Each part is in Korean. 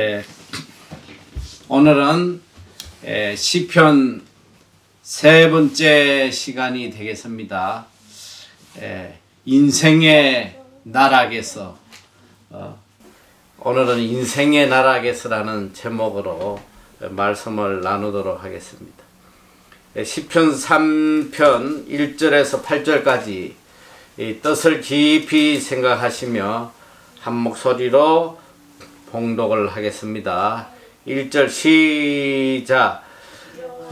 예, 오늘은 시편 세 번째 시간이 되겠습니다. 인생의 나락에서 오늘은 인생의 나락에서라는 제목으로 말씀을 나누도록 하겠습니다. 시편 3편 1절에서 8절까지 이 뜻을 깊이 생각하시며 한 목소리로 봉독을 하겠습니다. 1절 시작.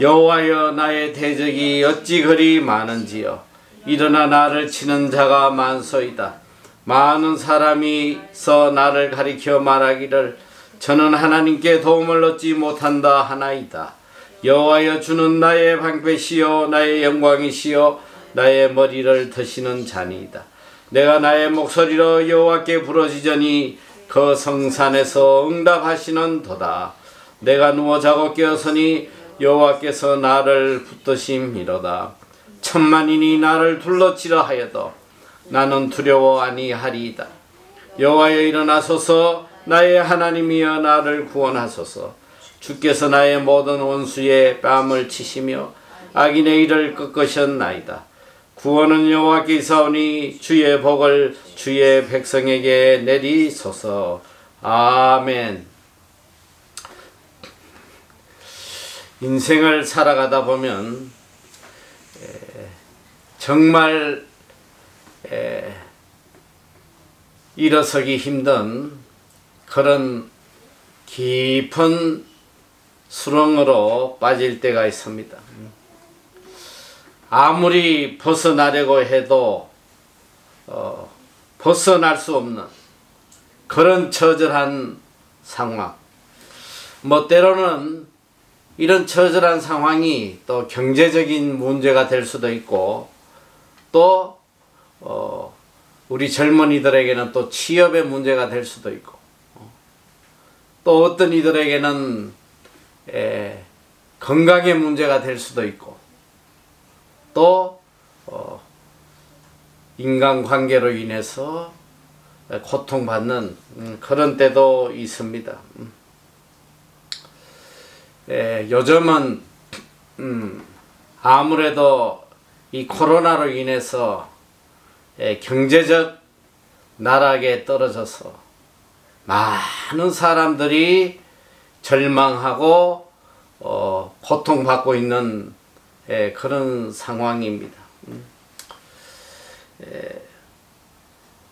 여호와여, 나의 대적이 어찌 그리 많은지요. 일어나 나를 치는 자가 많소이다. 많은 사람이서 나를 가리켜 말하기를 저는 하나님께 도움을 얻지 못한다 하나이다. 여호와여, 주는 나의 방패시요 나의 영광이시요 나의 머리를 드시는 자니이다. 내가 나의 목소리로 여호와께 부르짖으니 그 성산에서 응답하시는 도다. 내가 누워 자고 깨었으니 여호와께서 나를 붙드심이로다. 천만인이 나를 둘러치려 하여도 나는 두려워 아니하리이다. 여호와여, 일어나소서. 나의 하나님이여, 나를 구원하소서. 주께서 나의 모든 원수의 뺨을 치시며 악인의 일을 꺾으셨나이다. 구원은 여호와께 있사오니 주의 복을 주의 백성에게 내리소서. 아멘. 인생을 살아가다 보면 정말 일어서기 힘든 그런 깊은 수렁으로 빠질 때가 있습니다. 아무리 벗어나려고 해도 벗어날 수 없는 그런 처절한 상황. 때로는 이런 처절한 상황이 또 경제적인 문제가 될 수도 있고, 또 우리 젊은이들에게는 또 취업의 문제가 될 수도 있고, 또 어떤 이들에게는 건강의 문제가 될 수도 있고, 또 인간관계로 인해서 고통받는 그런 때도 있습니다. 요즘은 아무래도 이 코로나로 인해서 경제적 나락에 떨어져서 많은 사람들이 절망하고 고통받고 있는 그런 상황입니다.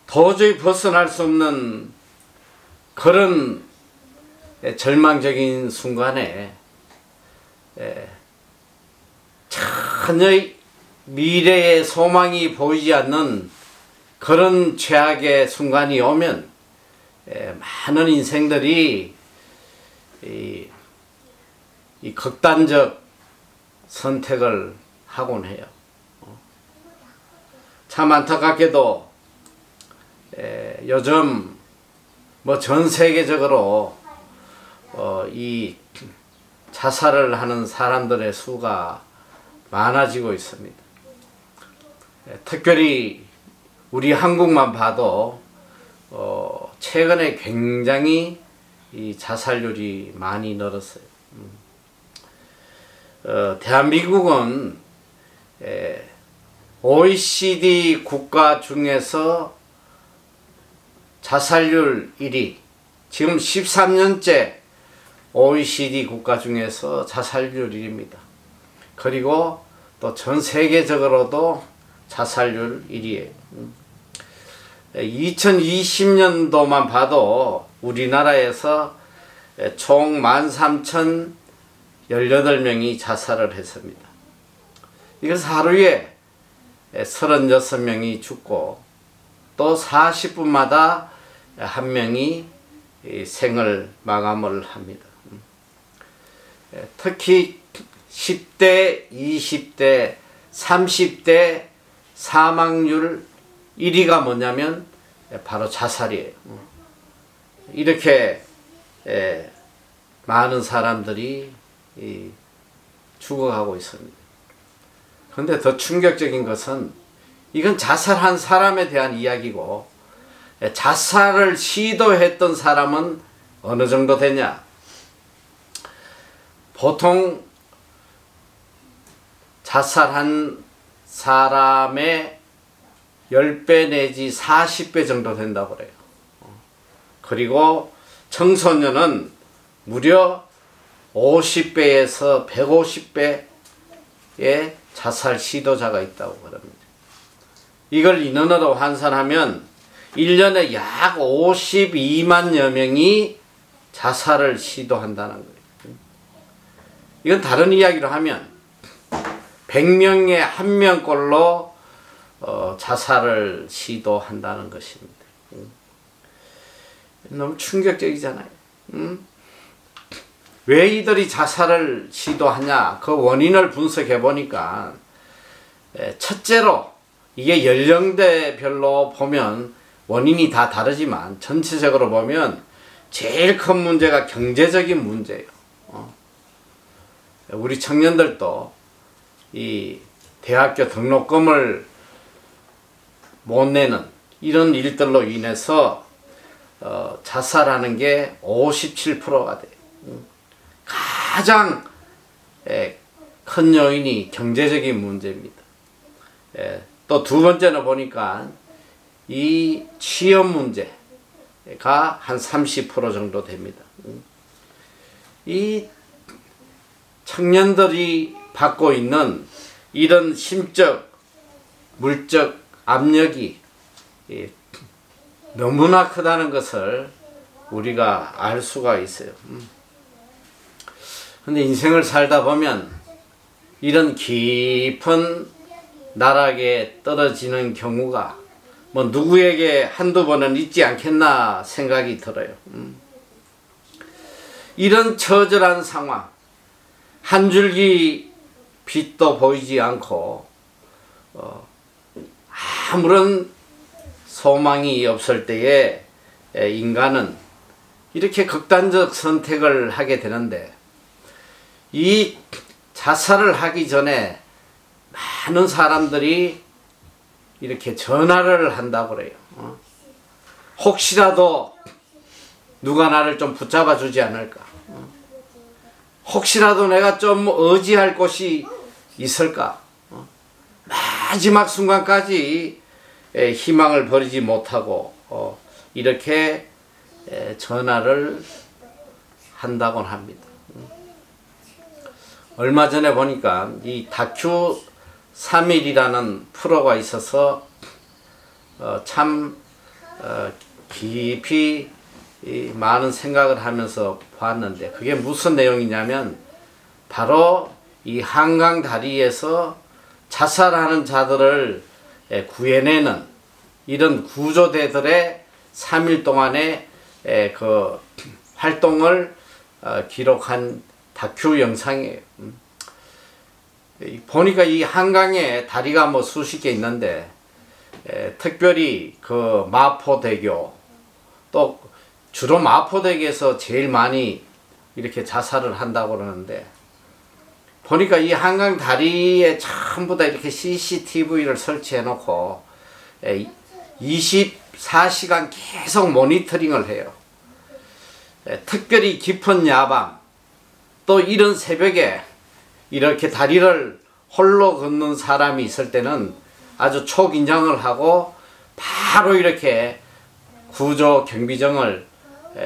도저히 벗어날 수 없는 그런 절망적인 순간에 전혀 미래의 소망이 보이지 않는 그런 최악의 순간이 오면 많은 인생들이 이 극단적 선택을 하곤 해요. 참 안타깝게도 요즘 전 세계적으로 이 자살을 하는 사람들의 수가 많아지고 있습니다. 특별히 우리 한국만 봐도 최근에 굉장히 이 자살률이 많이 늘었어요. 대한민국은 OECD 국가 중에서 자살률 1위, 지금 13년째 OECD 국가 중에서 자살률 1위입니다. 그리고 또 전 세계적으로도 자살률 1위예요. 2020년도만 봐도 우리나라에서 총 13,018명이 자살을 했습니다. 이것은 하루에 36명이 죽고 또 40분마다 한 명이 생을 마감을 합니다. 특히 10대, 20대, 30대 사망률 1위가 뭐냐면 바로 자살이에요. 이렇게 많은 사람들이 죽어가고 있습니다. 그런데 더 충격적인 것은 이건 자살한 사람에 대한 이야기고, 자살을 시도했던 사람은 어느 정도 되냐? 보통 자살한 사람의 10배 내지 40배 정도 된다고 그래요. 그리고 청소년은 무려 50배에서 150배의 자살 시도자가 있다고 그럽니다. 이걸 인원으로 환산하면 1년에 약 52만여 명이 자살을 시도한다는 거예요. 이건 다른 이야기로 하면 100명에 1명꼴로 자살을 시도한다는 것입니다. 너무 충격적이잖아요. 왜 이들이 자살을 시도하냐? 그 원인을 분석해 보니까 첫째로 이게 연령대별로 보면 원인이 다 다르지만 전체적으로 보면 제일 큰 문제가 경제적인 문제예요. 우리 청년들도 이 대학교 등록금을 못 내는 이런 일들로 인해서 자살하는 게 57%가 돼요. 가장 큰 요인이 경제적인 문제입니다. 또 두 번째는 보니까 이 취업 문제가 한 30% 정도 됩니다. 이 청년들이 받고 있는 이런 심적, 물적 압력이 너무나 크다는 것을 우리가 알 수가 있어요. 근데 인생을 살다 보면 이런 깊은 나락에 떨어지는 경우가 뭐 누구에게 한두 번은 있지 않겠나 생각이 들어요. 이런 처절한 상황, 한 줄기 빛도 보이지 않고 아무런 소망이 없을 때에 인간은 이렇게 극단적 선택을 하게 되는데, 이 자살을 하기 전에 많은 사람들이 이렇게 전화를 한다고 그래요. 혹시라도 누가 나를 좀 붙잡아 주지 않을까? 혹시라도 내가 좀 의지할 곳이 있을까? 마지막 순간까지 희망을 버리지 못하고 이렇게 전화를 한다곤 합니다. 얼마 전에 보니까 이 다큐 3일이라는 프로가 있어서 참 깊이 많은 생각을 하면서 봤는데, 그게 무슨 내용이냐면 바로 이 한강 다리에서 자살하는 자들을 구해내는 이런 구조대들의 3일 동안의 그 활동을 기록한 다큐 영상이에요. 보니까 이 한강에 다리가 뭐 수십 개 있는데 특별히 그 마포대교, 또 주로 마포대교에서 제일 많이 이렇게 자살을 한다고 그러는데, 보니까 이 한강 다리에 전부 다 이렇게 CCTV를 설치해 놓고 24시간 계속 모니터링을 해요. 특별히 깊은 야밤, 또 이런 새벽에 이렇게 다리를 홀로 걷는 사람이 있을 때는 아주 초긴장을 하고 바로 이렇게 구조 경비정을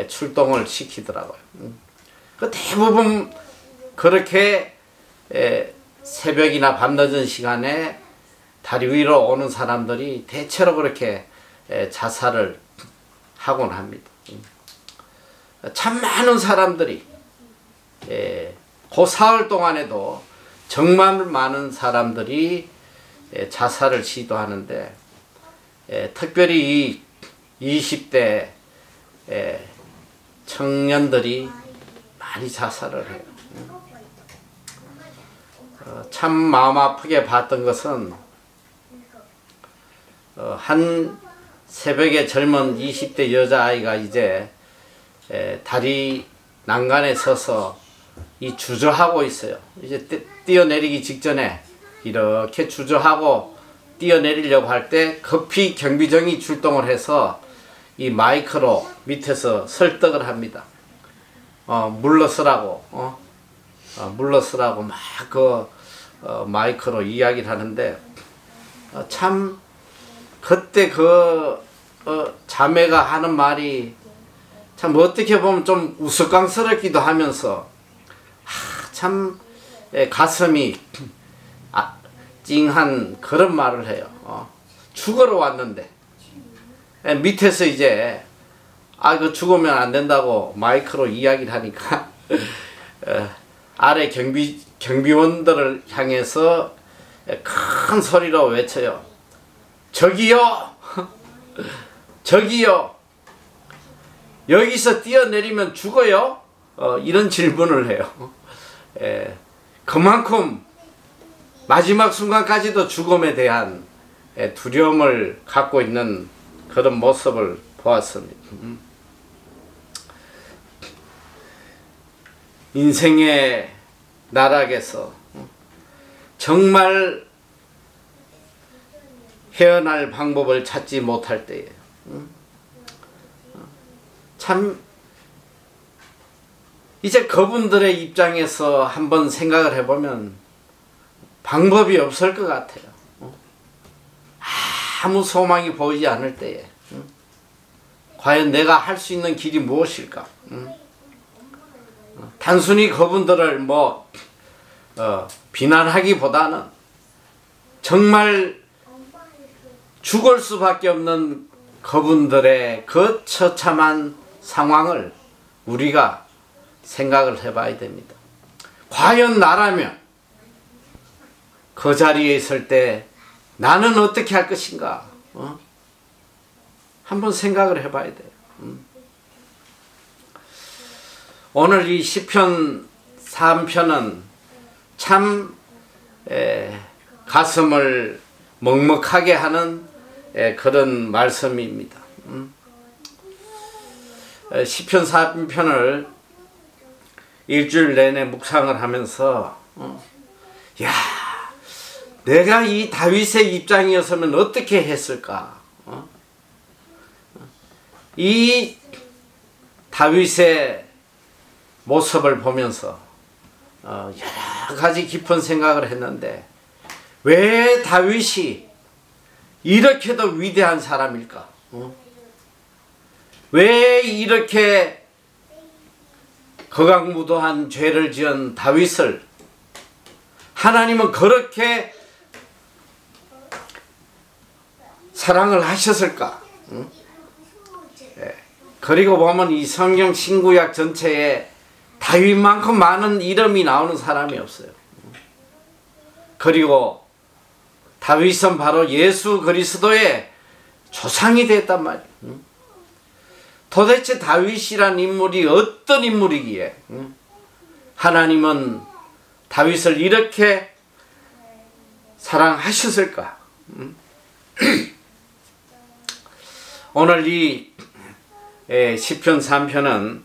출동을 시키더라고요. 그 대부분 그렇게 새벽이나 밤늦은 시간에 다리 위로 오는 사람들이 대체로 그렇게 자살을 하곤 합니다. 참 많은 사람들이 그 사흘 동안에도 정말 많은 사람들이 자살을 시도하는데, 특별히 이 20대 청년들이 많이 자살을 해요. 참 마음 아프게 봤던 것은 한 새벽에 젊은 20대 여자아이가 이제 다리 난간에 서서 이 주저하고 있어요. 이제 뛰어내리기 직전에 이렇게 주저하고 뛰어내리려고 할 때 급히 경비정이 출동을 해서 이 마이크로 밑에서 설득을 합니다. 물러서라고 물러서라고 막 마이크로 이야기를 하는데 참 그때 자매가 하는 말이 참 어떻게 보면 좀 우스꽝스럽기도 하면서 참 가슴이 찡한 그런 말을 해요. 죽으러 왔는데 밑에서 이제 그 죽으면 안 된다고 마이크로 이야기를 하니까 아래 경비원들을 향해서 큰 소리로 외쳐요. 저기요! 저기요! 여기서 뛰어내리면 죽어요? 이런 질문을 해요. 그만큼 마지막 순간까지도 죽음에 대한 두려움을 갖고 있는 그런 모습을 보았습니다. 인생의 나락에서 정말 헤어날 방법을 찾지 못할 때에 참 이제 그분들의 입장에서 한번 생각을 해보면 방법이 없을 것 같아요. 아무 소망이 보이지 않을 때에 과연 내가 할 수 있는 길이 무엇일까? 단순히 그분들을 비난하기보다는 정말 죽을 수밖에 없는 그분들의 그 처참한 상황을 우리가 생각을 해봐야 됩니다. 과연 나라면 그 자리에 있을 때 나는 어떻게 할 것인가? 한번 생각을 해봐야 돼요. 오늘 이 시편 3편은 참 가슴을 먹먹하게 하는 그런 말씀입니다. 시편 3편을 일주일 내내 묵상을 하면서 야, 내가 이 다윗의 입장이었으면 어떻게 했을까? 이 다윗의 모습을 보면서 여러 가지 깊은 생각을 했는데 왜 다윗이 이렇게도 위대한 사람일까? 왜 이렇게 거각무도한 죄를 지은 다윗을 하나님은 그렇게 사랑을 하셨을까? 그리고 보면 이 성경 신구약 전체에 다윗만큼 많은 이름이 나오는 사람이 없어요. 그리고 다윗은 바로 예수 그리스도의 조상이 됐단 말이에요. 도대체 다윗이란 인물이 어떤 인물이기에 하나님은 다윗을 이렇게 사랑하셨을까? 오늘 이 시편 3편은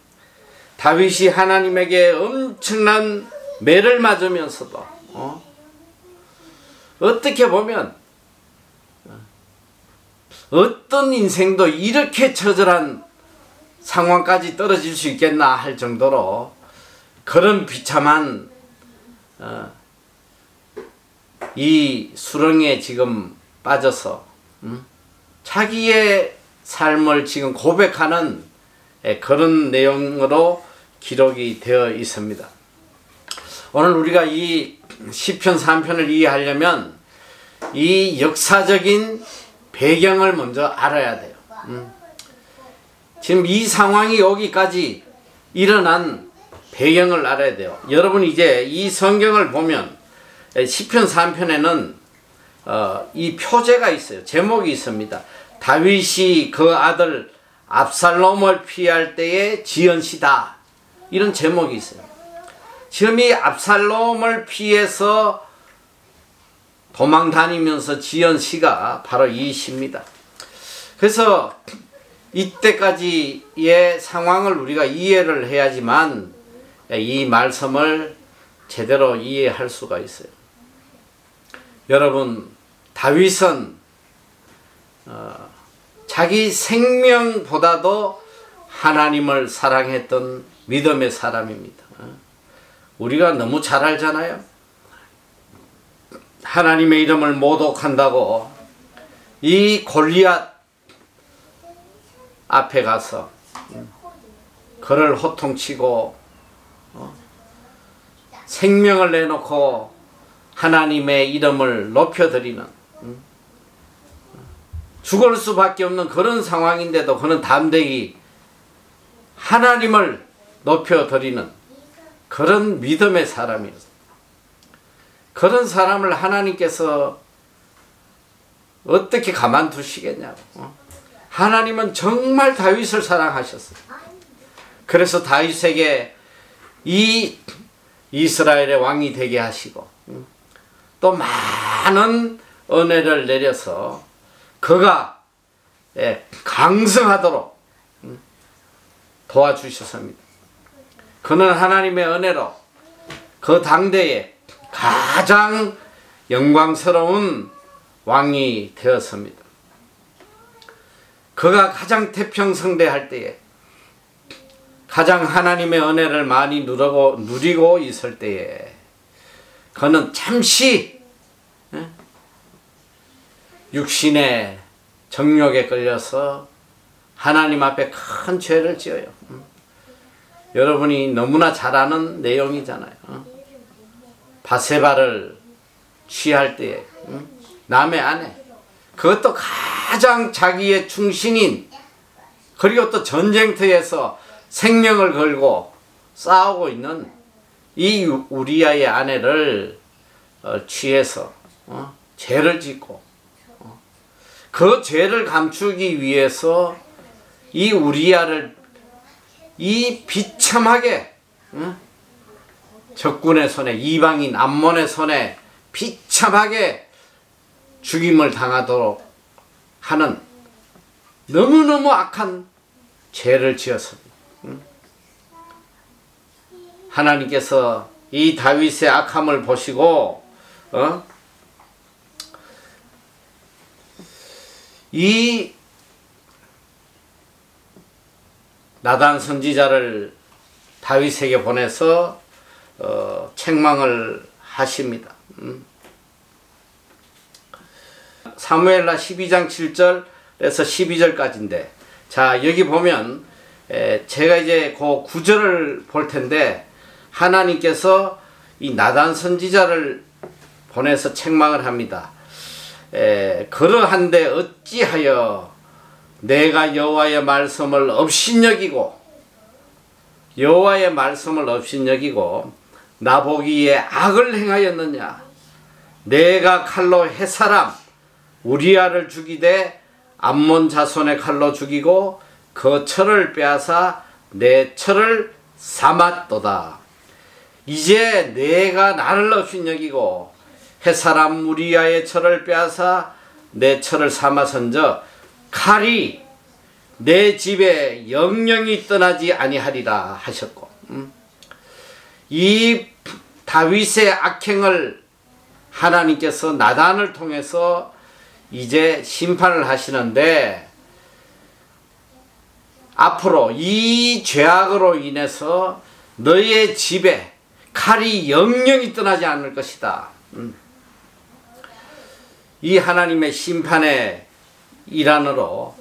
다윗이 하나님에게 엄청난 매를 맞으면서도 어떻게 보면 어떤 인생도 이렇게 처절한 상황까지 떨어질 수 있겠나 할 정도로 그런 비참한 이 수렁에 지금 빠져서 자기의 삶을 지금 고백하는 그런 내용으로 기록이 되어 있습니다. 오늘 우리가 이 시편 3편을 이해하려면 이 역사적인 배경을 먼저 알아야 돼요. 지금 이 상황이 여기까지 일어난 배경을 알아야 돼요. 여러분 이제 이 성경을 보면 시편 3편에는 이 표제가 있어요. 제목이 있습니다. 다윗이 그 아들 압살롬을 피할 때에 지은 시다. 이런 제목이 있어요. 지금 이 압살롬을 피해서 도망 다니면서 지은 시가 바로 이 시입니다. 그래서 이때까지의 상황을 우리가 이해를 해야지만 이 말씀을 제대로 이해할 수가 있어요. 여러분, 다윗은 자기 생명보다도 하나님을 사랑했던 믿음의 사람입니다. 우리가 너무 잘 알잖아요. 하나님의 이름을 모독한다고 이 골리앗 앞에 가서 그를 호통치고 생명을 내놓고 하나님의 이름을 높여드리는, 죽을 수밖에 없는 그런 상황인데도 그는 담대히 하나님을 높여드리는 그런 믿음의 사람이었습니다. 그런 사람을 하나님께서 어떻게 가만두시겠냐고. 하나님은 정말 다윗을 사랑하셨어요. 그래서 다윗에게 이 이스라엘의 왕이 되게 하시고 또 많은 은혜를 내려서 그가 강성하도록 도와주셨습니다. 그는 하나님의 은혜로 그 당대에 가장 영광스러운 왕이 되었습니다. 그가 가장 태평성대할 때에, 가장 하나님의 은혜를 많이 누리고 있을 때에 그는 잠시 육신의 정욕에 끌려서 하나님 앞에 큰 죄를 지어요. 여러분이 너무나 잘 아는 내용이잖아요. 바세바를 취할 때에 남의 아내, 그것도 가장 자기의 충신인, 그리고 또 전쟁터에서 생명을 걸고 싸우고 있는 이 우리아의 아내를 취해서 죄를 짓고 그 죄를 감추기 위해서 이 우리아를 이 비참하게 적군의 손에, 이방인 암몬의 손에 비참하게 죽임을 당하도록 하는 너무너무 악한 죄를 지었습니다. 하나님께서 이 다윗의 악함을 보시고 이 나단 선지자를 다윗에게 보내서 책망을 하십니다. 사무엘라 12장 7절에서 12절까지인데, 자 여기 보면 제가 이제 그 9절을 볼 텐데, 하나님께서 이 나단 선지자를 보내서 책망을 합니다. 그러한데 어찌하여 내가 여호와의 말씀을 업신여기고 나보기에 악을 행하였느냐. 내가 칼로 햇사람 우리아를 죽이되 암몬 자손의 칼로 죽이고 그 철을 빼앗아 내 철을 삼았도다. 이제 내가 나를 업신여기고 햇사람 우리아의 철을 빼앗아 내 철을 삼아선저 칼이 내 집에 영영이 떠나지 아니하리라 하셨고, 이 다윗의 악행을 하나님께서 나단을 통해서 이제 심판을 하시는데, 앞으로 이 죄악으로 인해서 너의 집에 칼이 영영이 떠나지 않을 것이다. 이 하나님의 심판의 일환으로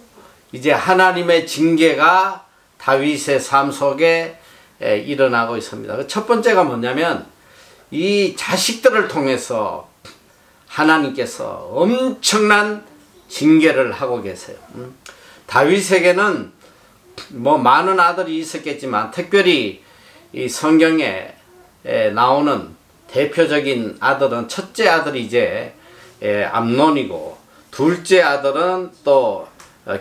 이제 하나님의 징계가 다윗의 삶 속에 일어나고 있습니다. 첫 번째가 뭐냐면, 이 자식들을 통해서 하나님께서 엄청난 징계를 하고 계세요. 다윗에게는 뭐 많은 아들이 있었겠지만, 특별히 이 성경에 나오는 대표적인 아들은, 첫째 아들이 이제 암논이고, 둘째 아들은 또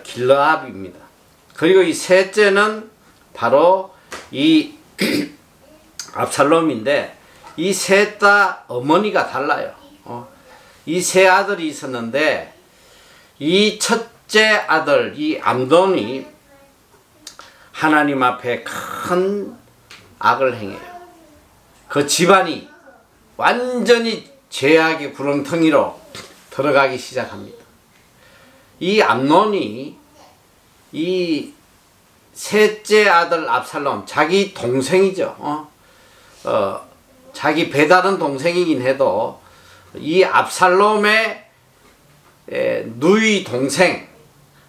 길르압입니다. 그리고 이 셋째는 바로 이 압살롬인데, 이 셋 다 어머니가 달라요. 이 세 아들이 있었는데, 이 첫째 아들 이 암논이 하나님 앞에 큰 악을 행해요. 그 집안이 완전히 죄악의 구렁텅이로 들어가기 시작합니다. 이 암논이 이 셋째 아들 압살롬, 자기 동생이죠. 자기 배다른 동생이긴 해도 이 압살롬의 누이 동생,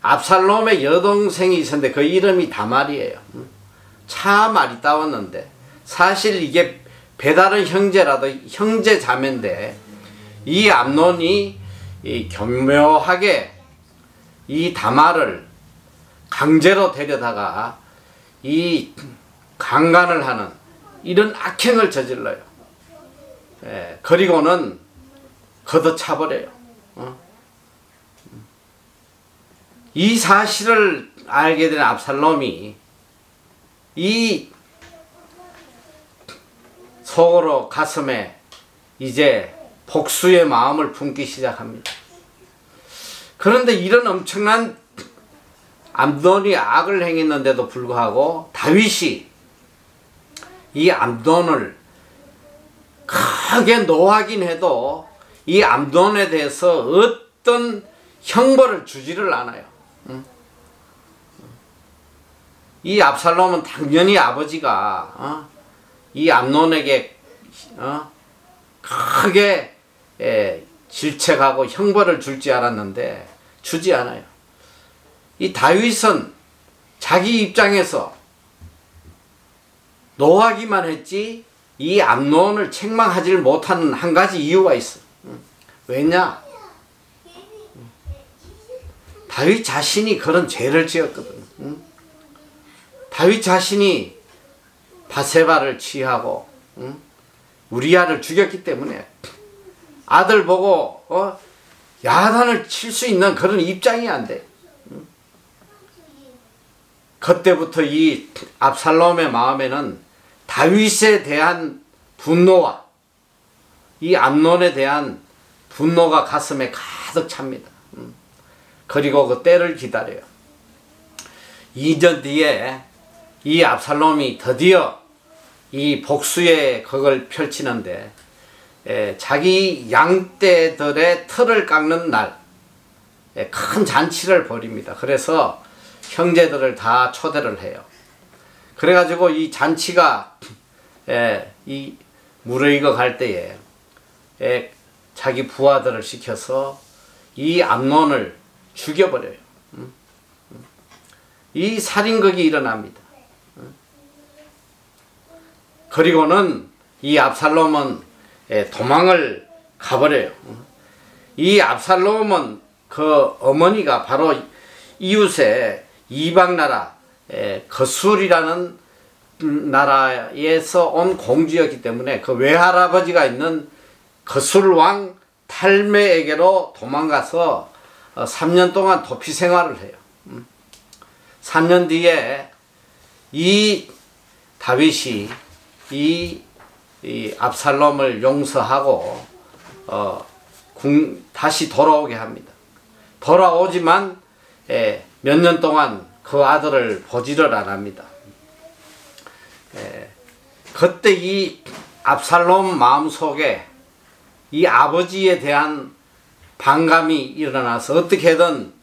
압살롬의 여동생이 있었는데 그 이름이 다말이에요. 참 아리따웠는데 사실 이게 배다른 형제라도 형제 자매인데 이 암논이 교묘하게 이 다말을 강제로 데려다가 이 강간을 하는 이런 악행을 저질러요. 그리고는 걷어차버려요. 이 사실을 알게 된 압살롬이 이 속으로 가슴에 이제 복수의 마음을 품기 시작합니다. 그런데 이런 엄청난 암논이 악을 행했는데도 불구하고 다윗이 이 암논을 크게 노하긴 해도 이 암논에 대해서 어떤 형벌을 주지를 않아요. 이 압살롬은 당연히 아버지가 이 암논에게 크게 질책하고 형벌을 줄지 알았는데 주지 않아요. 이 다윗은 자기 입장에서 노하기만 했지 이 암논을 책망하지 못하는 한 가지 이유가 있어. 왜냐? 다윗 자신이 그런 죄를 지었거든. 다윗 자신이 바세바를 취하고 우리아를 죽였기 때문에 아들 보고 야단을 칠 수 있는 그런 입장이 안 돼. 그때부터 이 압살롬의 마음에는 다윗에 대한 분노와 이 암논에 대한 분노가 가슴에 가득 찹니다. 그리고 그 때를 기다려요. 2년 뒤에 이 압살롬이 드디어 이 복수의 극을 펼치는데 자기 양떼들의 털을 깎는 날 큰 잔치를 벌입니다. 그래서 형제들을 다 초대를 해요. 그래가지고 이 잔치가 이 무르익어 갈 때에 자기 부하들을 시켜서 이 암논을 죽여버려요. 이 살인극이 일어납니다. 그리고는 이 압살롬은 도망을 가버려요. 이 압살롬은 그 어머니가 바로 이웃의 이방나라 거술이라는 나라에서 온 공주였기 때문에 그 외할아버지가 있는 거술왕 탈메에게로 도망가서 3년 동안 도피 생활을 해요. 3년 뒤에 이 다윗이 이 압살롬을 용서하고 다시 돌아오게 합니다. 돌아오지만 몇 년 동안 그 아들을 보지를 않습니다. 그때 이 압살롬 마음속에 이 아버지에 대한 반감이 일어나서 어떻게든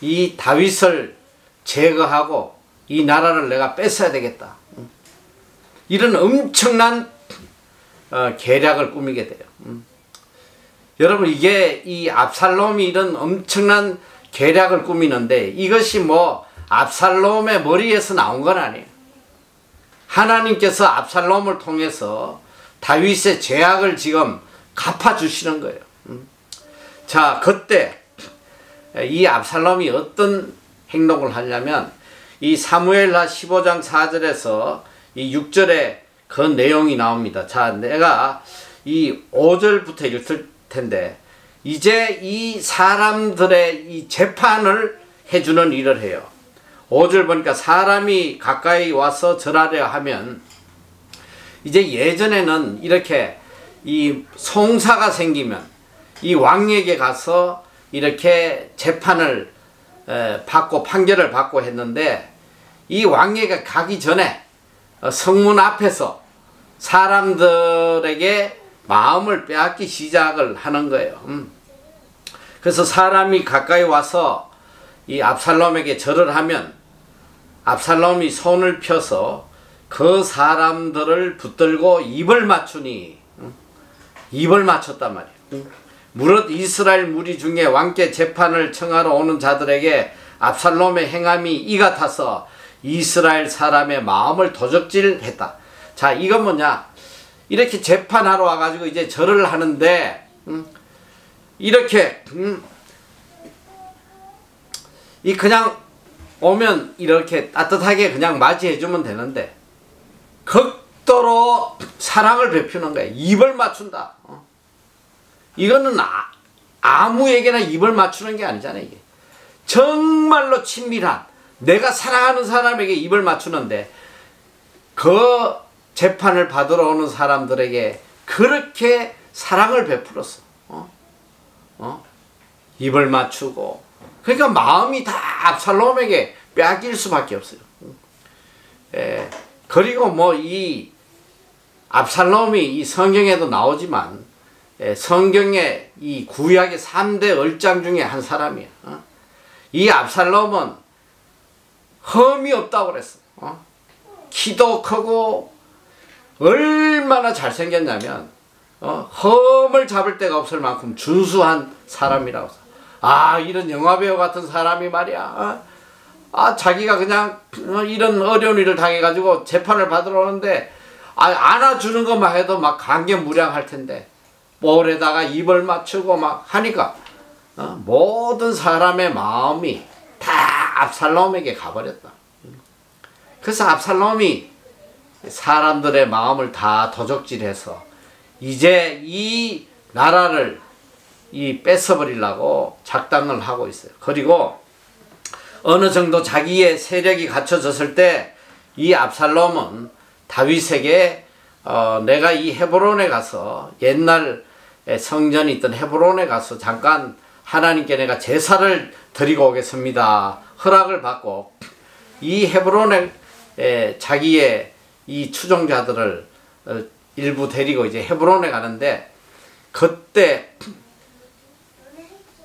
이 다윗을 제거하고 이 나라를 내가 뺏어야 되겠다. 이런 엄청난 계략을 꾸미게 돼요. 여러분, 이게 이 압살롬이 이런 엄청난 계략을 꾸미는데 이것이 뭐 압살롬의 머리에서 나온 건 아니에요. 하나님께서 압살롬을 통해서 다윗의 죄악을 지금 갚아주시는 거예요. 자, 그때 이 압살롬이 어떤 행동을 하냐면 이 사무엘하 15장 4절에서 이 6절에 그 내용이 나옵니다. 자, 내가 이 5절부터 읽을 텐데 이제 이 사람들의 이 재판을 해주는 일을 해요. 5절 보니까 사람이 가까이 와서 절하려 하면 이제 예전에는 이렇게 이 송사가 생기면 이 왕에게 가서 이렇게 재판을 받고 판결을 받고 했는데 이 왕에게 가기 전에 성문 앞에서 사람들에게 마음을 빼앗기 시작을 하는 거예요. 그래서 사람이 가까이 와서 이 압살롬에게 절을 하면 압살롬이 손을 펴서 그 사람들을 붙들고 입을 맞추니, 입을 맞췄단 말이에요. 무릇 이스라엘 무리 중에 왕께 재판을 청하러 오는 자들에게 압살롬의 행함이 이 같아서 이스라엘 사람의 마음을 도적질했다. 자, 이건 뭐냐? 이렇게 재판하러 와가지고 이제 절을 하는데, 이렇게, 이 그냥 오면 이렇게 따뜻하게 그냥 맞이해주면 되는데, 극도로 사랑을 베푸는 거야. 입을 맞춘다. 이거는 아무에게나 입을 맞추는 게 아니잖아요. 이게 정말로 친밀한, 내가 사랑하는 사람에게 입을 맞추는데, 그 재판을 받으러 오는 사람들에게 그렇게 사랑을 베풀었어. 입을 맞추고. 그러니까 마음이 다 압살롬에게 빼앗길 수밖에 없어요. 그리고 뭐 이 압살롬이 이 성경에도 나오지만, 성경의 이 구약의 3대 얼짱 중에 한 사람이야. 이 압살롬은 흠이 없다고 그랬어. 키도 크고 얼마나 잘생겼냐면 흠을 잡을 데가 없을 만큼 준수한 사람이라고. 아, 이런 영화배우 같은 사람이 말이야. 자기가 그냥 이런 어려운 일을 당해가지고 재판을 받으러 오는데 안아주는 것만 해도 막 감개무량할 텐데 볼에다가 입을 맞추고 막 하니까 모든 사람의 마음이 다 압살롬에게 가버렸다. 그래서 압살롬이 사람들의 마음을 다 도적질해서 이제 이 나라를 뺏어버리려고 작당을 하고 있어요. 그리고 어느 정도 자기의 세력이 갖춰졌을 때 이 압살롬은 다윗에게 내가 이 헤브론에 가서, 옛날 성전이 있던 헤브론에 가서 잠깐 하나님께 내가 제사를 드리고 오겠습니다. 허락을 받고 이 헤브론에 자기의 이 추종자들을 일부 데리고 이제 헤브론에 가는데, 그때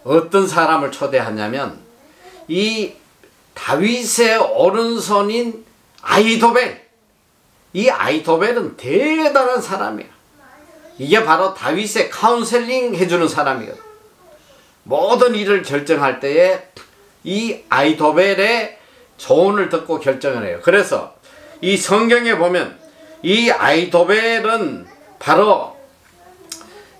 어떤 사람을 초대하냐면 이 다윗의 오른손인 아히도벨. 이 아히도벨은 대단한 사람이야. 이게 바로 다윗의 카운셀링 해주는 사람이거든. 모든 일을 결정할 때에 이 아히도벨의 조언을 듣고 결정을 해요. 그래서 이 성경에 보면 이 아히도벨은 바로,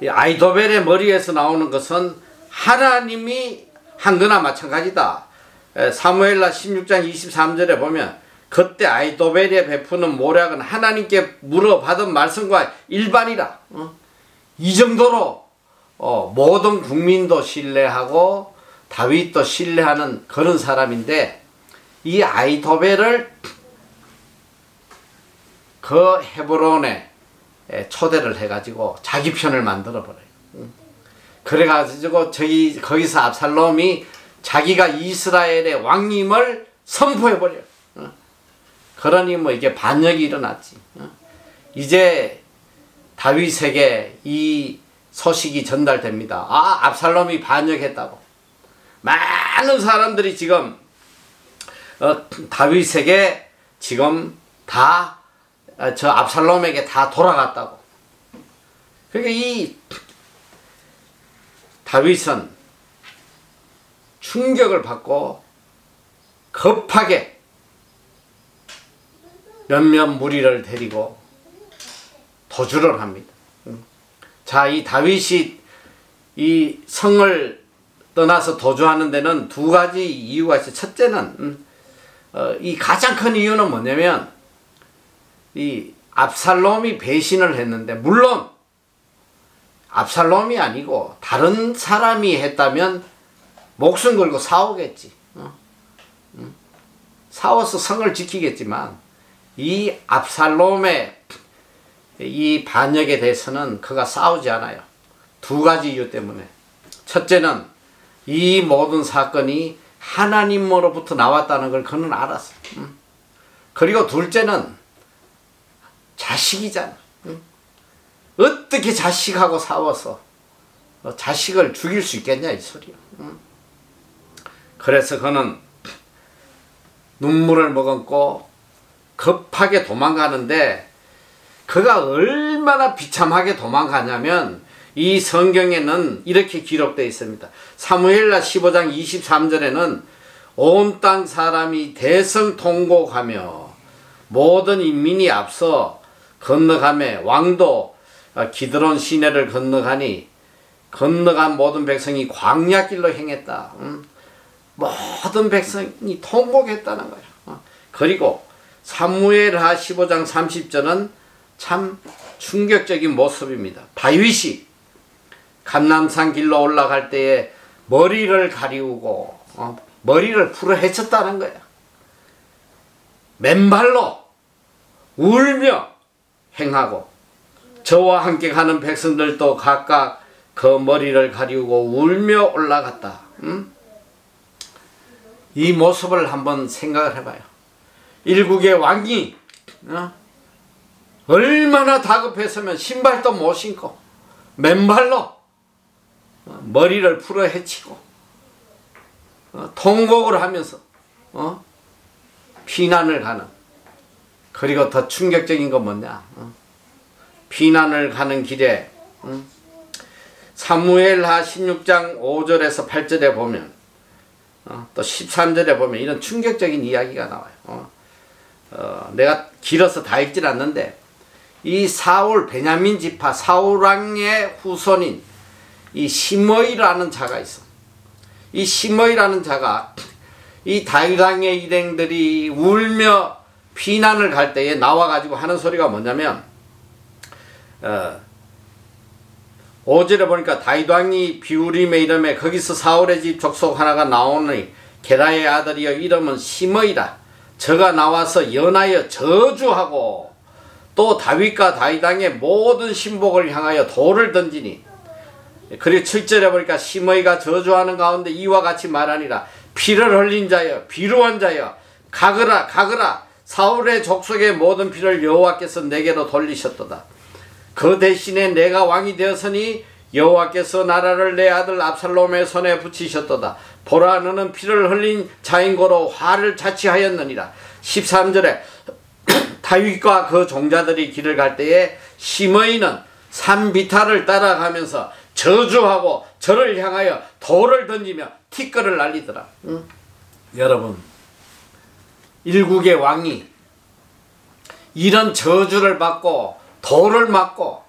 이 아히도벨의 머리에서 나오는 것은 하나님이 한 거나 마찬가지다. 사무엘라 16장 23절에 보면 그때 아히도벨이 베푸는 모략은 하나님께 물어받은 말씀과 일반이라. 이 정도로 모든 국민도 신뢰하고 다윗도 신뢰하는 그런 사람인데, 이 아히도벨을 그 헤브론에 초대를 해가지고 자기 편을 만들어버려요. 그래가지고 거기서 압살롬이 자기가 이스라엘의 왕임을 선포해버려요. 그러니 뭐 이게 반역이 일어났지. 이제 다윗에게 이 소식이 전달됩니다. 압살롬이 반역했다고. 많은 사람들이 지금 다윗에게 지금 다 저 압살롬에게 다 돌아갔다고. 그러니까 이 다윗은 충격을 받고 급하게 몇몇 무리를 데리고 도주를 합니다. 자, 이 다윗이 이 성을 떠나서 도주하는 데는 두 가지 이유가 있어요. 첫째는 이 가장 큰 이유는 뭐냐면, 이 압살롬이 배신을 했는데, 물론 압살롬이 아니고 다른 사람이 했다면 목숨 걸고 싸우겠지. 싸워서 성을 지키겠지만, 이 압살롬의 이 반역에 대해서는 그가 싸우지 않아요. 두 가지 이유 때문에. 첫째는 이 모든 사건이 하나님으로부터 나왔다는 걸 그는 알았어. 그리고 둘째는 자식이잖아. 어떻게 자식하고 싸워서 자식을 죽일 수 있겠냐 이 소리야. 그래서 그는 눈물을 머금고 급하게 도망가는데 그가 얼마나 비참하게 도망가냐면 이 성경에는 이렇게 기록되어 있습니다. 사무엘하 15장 23절에는 온 땅 사람이 대성통곡하며 모든 인민이 앞서 건너가매 왕도 기드론 시내를 건너가니 건너간 모든 백성이 광야길로 행했다. 모든 백성이 통곡했다는 거예요. 그리고 사무엘하 15장 30절은 참 충격적인 모습입니다. 다윗이 감람산 길로 올라갈 때에 머리를 가리우고 머리를 풀어 헤쳤다는 거야. 맨발로 울며 행하고 저와 함께 가는 백성들도 각각 그 머리를 가리우고 울며 올라갔다. 이 모습을 한번 생각을 해봐요. 일국의 왕이 얼마나 다급했으면 신발도 못 신고 맨발로 머리를 풀어 헤치고 통곡을 하면서 피난을 가는, 그리고 더 충격적인 건 뭐냐, 피난을 가는 길에 사무엘하 16장 5절에서 8절에 보면 또 13절에 보면 이런 충격적인 이야기가 나와요. 내가 길어서 다 읽질 않는데 이 사울, 베냐민 지파 사울왕의 후손인 이 시므이라는 자가 있어. 이 시므이라는 자가 이 다윗왕의 일행들이 울며 피난을 갈 때에 나와가지고 하는 소리가 뭐냐면 5절에 보니까 다윗왕이 비우림에 이름에 거기서 사울의 집 족속 하나가 나오니 게라의 아들이여 이름은 시므이라. 저가 나와서 연하여 저주하고 또 다윗과 다윗왕의 모든 신복을 향하여 돌을 던지니, 그리고 7절에 보니까 시므이가 저주하는 가운데 이와 같이 말하니라. 피를 흘린 자여 비루한 자여 가거라 가거라. 사울의 족속의 모든 피를 여호와께서 내게로 돌리셨도다. 그 대신에 내가 왕이 되었으니 여호와께서 나라를 내 아들 압살롬의 손에 붙이셨도다. 보라 너는 피를 흘린 자인고로 화를 자취하였느니라. 13절에 다윗과 그 종자들이 길을 갈 때에 시므이는 산비탈을 따라가면서 저주하고 저를 향하여 돌을 던지며 티끌을 날리더라. 여러분, 일국의 왕이 이런 저주를 받고 돌을 맞고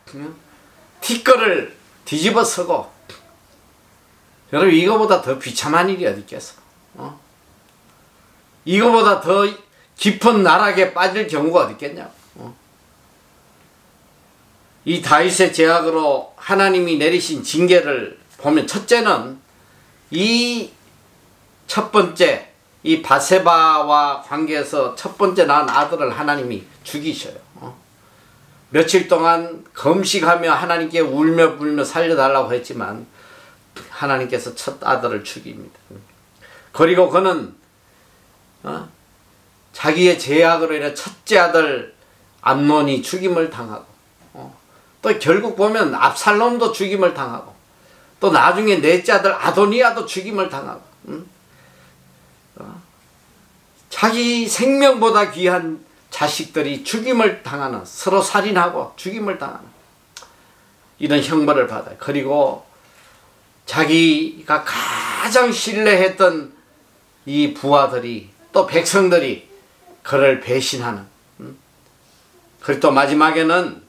티끌을 뒤집어 쓰고, 여러분 이거보다 더 비참한 일이 어디 있겠어? 이거보다 더 깊은 나락에 빠질 경우가 어디 있겠냐고. 이 다윗의 죄악으로 하나님이 내리신 징계를 보면, 첫째는 이 첫 번째 이 바세바와 관계에서 첫 번째 낳은 아들을 하나님이 죽이셔요. 며칠 동안 금식하며 하나님께 울며 불며 살려달라고 했지만 하나님께서 첫 아들을 죽입니다. 그리고 그는 자기의 죄악으로 인해 첫째 아들 암논이 죽임을 당하고, 또 결국 보면 압살롬도 죽임을 당하고, 또 나중에 넷째 아들 아도니아도 죽임을 당하고, 자기 생명보다 귀한 자식들이 죽임을 당하는, 서로 살인하고 죽임을 당하는 이런 형벌을 받아요. 그리고 자기가 가장 신뢰했던 이 부하들이, 또 백성들이 그를 배신하는, 그리고 또 마지막에는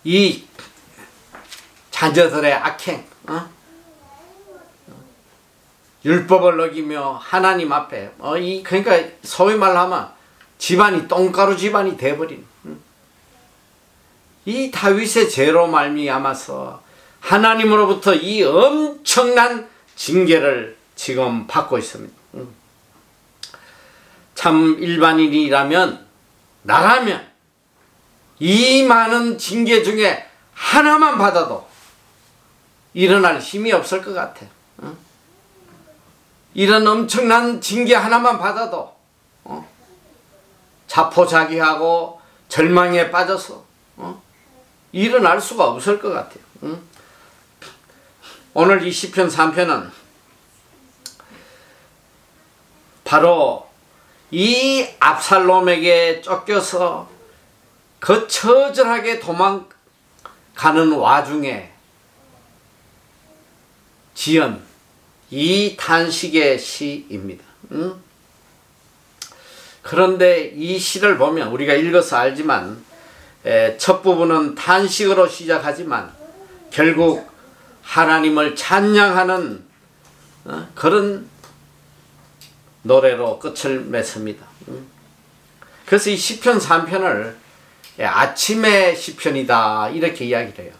이 자녀들의 악행, 율법을 어기며 하나님 앞에 그러니까 소위 말하면 집안이 똥가루 집안이 돼버린, 이 다윗의 죄로 말미암아서 하나님으로부터 이 엄청난 징계를 지금 받고 있습니다. 참 일반인이라면, 나라면 이 많은 징계 중에 하나만 받아도 일어날 힘이 없을 것 같아. 이런 엄청난 징계 하나만 받아도 자포자기하고 절망에 빠져서 일어날 수가 없을 것 같아요. 오늘 이 시편 3편은 바로 이 압살롬에게 쫓겨서 그 처절하게 도망가는 와중에 지은 이 탄식의 시입니다. 그런데 이 시를 보면 우리가 읽어서 알지만 첫 부분은 탄식으로 시작하지만 결국 하나님을 찬양하는 그런 노래로 끝을 맺습니다. 그래서 이 시편 3편을 아침의 시편이다 이렇게 이야기를 해요.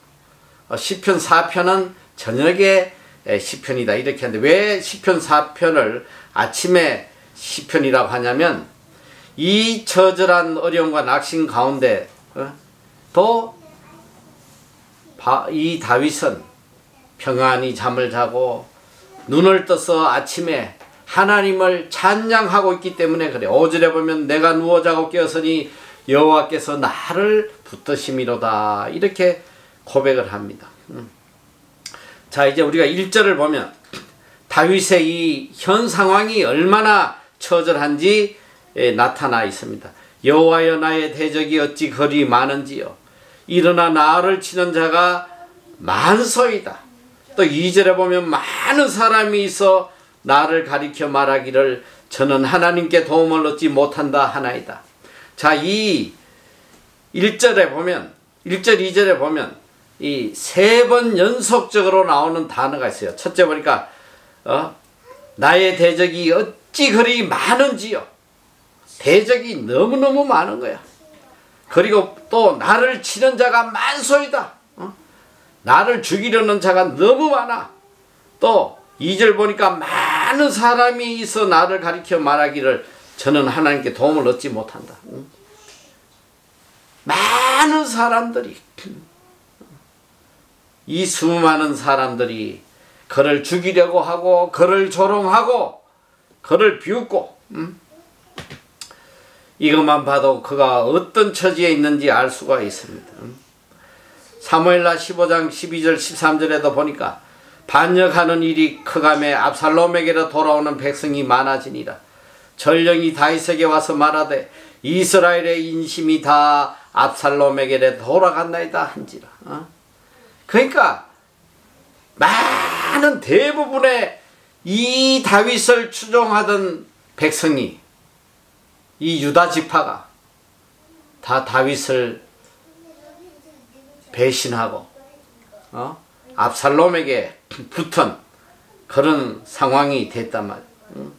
시편 4편은 저녁의 시편이다 이렇게 하는데 왜 시편 4편을 아침의 시편이라고 하냐면 이 처절한 어려움과 낙심 가운데 또 이 다윗은 평안히 잠을 자고 눈을 떠서 아침에 하나님을 찬양하고 있기 때문에 그래. 5절에 보면 내가 누워 자고 깨었으니 여호와께서 나를 붙드심이로다 이렇게 고백을 합니다. 자, 이제 우리가 1절을 보면 다윗의 이 현 상황이 얼마나 처절한지 나타나 있습니다. 여호와여 나의 대적이 어찌 그리 많은지요. 일어나 나를 치는 자가 만소이다. 또 2절에 보면 많은 사람이 있어 나를 가리켜 말하기를 저는 하나님께 도움을 얻지 못한다 하나이다. 자, 이 1절에 보면 1절 2절에 보면 이 3번 연속적으로 나오는 단어가 있어요. 첫째 보니까 나의 대적이 어찌 그리 많은지요. 대적이 너무너무 많은 거야. 그리고 또 나를 치는 자가 만소이다. 나를 죽이려는 자가 너무 많아. 또 2절 보니까 많은 사람이 있어 나를 가리켜 말하기를 저는 하나님께 도움을 얻지 못한다. 많은 사람들이 이 수많은 사람들이 그를 죽이려고 하고 그를 조롱하고 그를 비웃고 이것만 봐도 그가 어떤 처지에 있는지 알 수가 있습니다. 사무엘하 15장 12절 13절에도 보니까 반역하는 일이 크감에 압살롬에게로 돌아오는 백성이 많아지니라. 전령이 다윗에게 와서 말하되 이스라엘의 인심이 다 압살롬에게로 돌아갔나이다 한지라. 그러니까 많은 대부분의 이 다윗을 추종하던 백성이 이 유다 지파가 다 다윗을 배신하고 압살롬에게 붙은 그런 상황이 됐단 말이에요.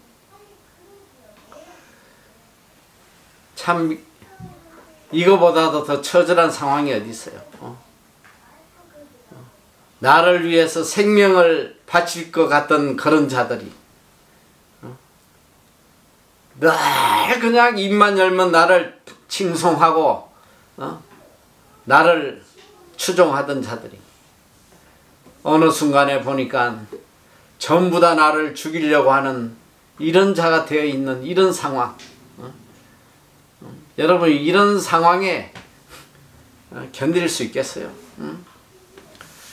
참 이거보다도 더 처절한 상황이 어디 있어요. 나를 위해서 생명을 바칠 것 같던 그런 자들이 늘 그냥 입만 열면 나를 칭송하고 나를 추종하던 자들이 어느 순간에 보니까 전부 다 나를 죽이려고 하는 이런 자가 되어 있는 이런 상황. 여러분 이런 상황에 견딜 수 있겠어요?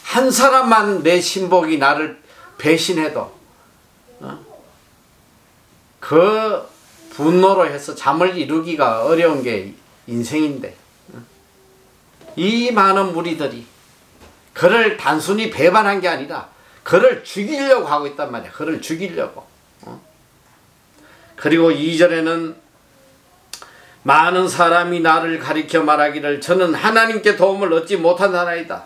한 사람만 내 신복이 나를 배신해도 그 분노로 해서 잠을 이루기가 어려운 게 인생인데 이 많은 무리들이 그를 단순히 배반한 게 아니라 그를 죽이려고 하고 있단 말이야. 그를 죽이려고. 그리고 2절에는 많은 사람이 나를 가리켜 말하기를 저는 하나님께 도움을 얻지 못한다나이다.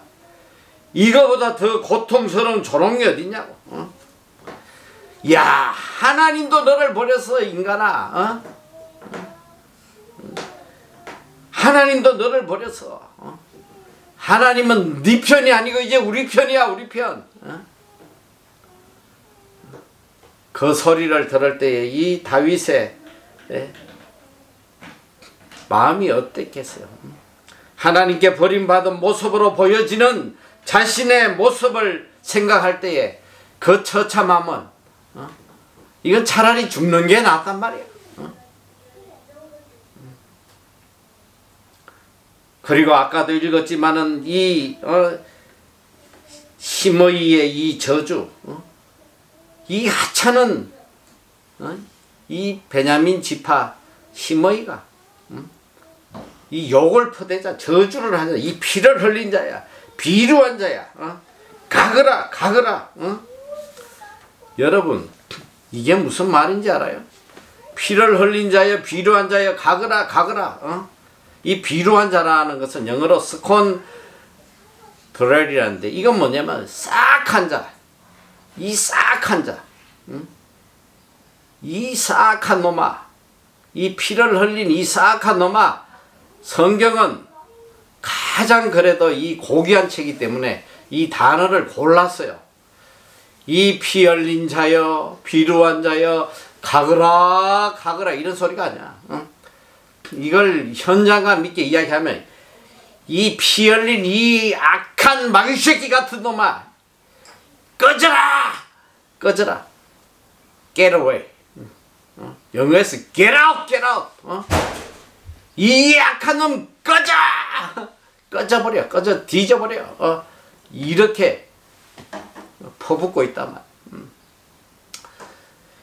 이거보다 더 고통스러운 조롱이 어딨냐고. 야, 하나님도 너를 버려서 인간아. 하나님도 너를 버려서. 하나님은 네 편이 아니고 이제 우리 편이야, 우리 편. 그 소리를 들을 때에 이 다윗의 마음이 어땠겠어요? 하나님께 버림받은 모습으로 보여지는 자신의 모습을 생각할 때에 그 처참함은 이건 차라리 죽는 게 낫단 말이야. 그리고 아까도 읽었지만은 이 시므이의 이 저주, 이 하찮은 이 베냐민 지파 시므이가 이 욕을 퍼대자, 저주를 하자. 이 피를 흘린 자야, 비루한 자야, 가거라 가거라. 여러분, 이게 무슨 말인지 알아요? 피를 흘린 자여, 비루한 자여, 가거라 가거라. 이 비루한 자라는 것은 영어로 스콘드렐이라는데, 이건 뭐냐면 싹한 자, 이 싹한 자, 이 싹한 놈아, 이 피를 흘린 이 싹한 놈아. 성경은 가장 그래도 이 고귀한 책이기 때문에 이 단어를 골랐어요. 이 피 흘린 자여, 비루한 자여, 가거라 가거라, 이런 소리가 아니야. 이걸 현장감 있게 이야기하면, 이 피 흘린 이 악한 망새끼 같은 놈아, 꺼져라 꺼져라, get away. 영어에서 get out, get out. 이 악한 놈 꺼져, 꺼져버려, 꺼져 뒤져버려. 이렇게 퍼붓고 있단 말이야.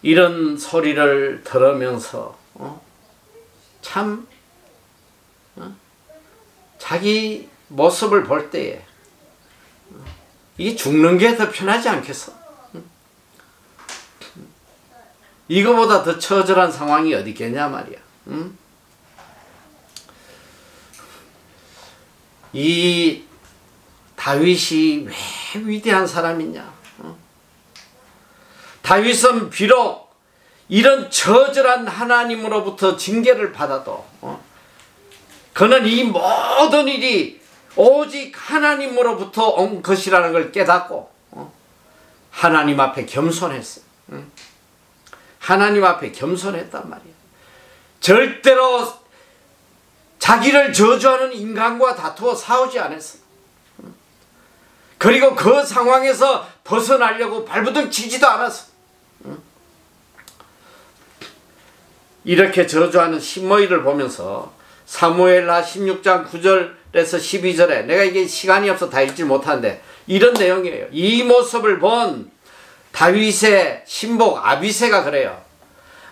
이런 소리를 들으면서 참 자기 모습을 볼 때에 이게 죽는 게 더 편하지 않겠어? 이거보다 더 처절한 상황이 어디 있겠냐 말이야. 이 다윗이 왜 위대한 사람이냐? 다윗은 비록 이런 처절한 하나님으로부터 징계를 받아도 그는 이 모든 일이 오직 하나님으로부터 온 것이라는 걸 깨닫고 하나님 앞에 겸손했어. 하나님 앞에 겸손했단 말이야. 절대로 자기를 저주하는 인간과 다투어 싸우지 않았어. 그리고 그 상황에서 벗어나려고 발버둥 치지도 않았어. 이렇게 저주하는 시므이를 보면서 사무엘하 16장 9절에서 12절에, 내가 이게 시간이 없어 다 읽지 못하는데 이런 내용이에요. 이 모습을 본 다윗의 신복 아비새가 그래요.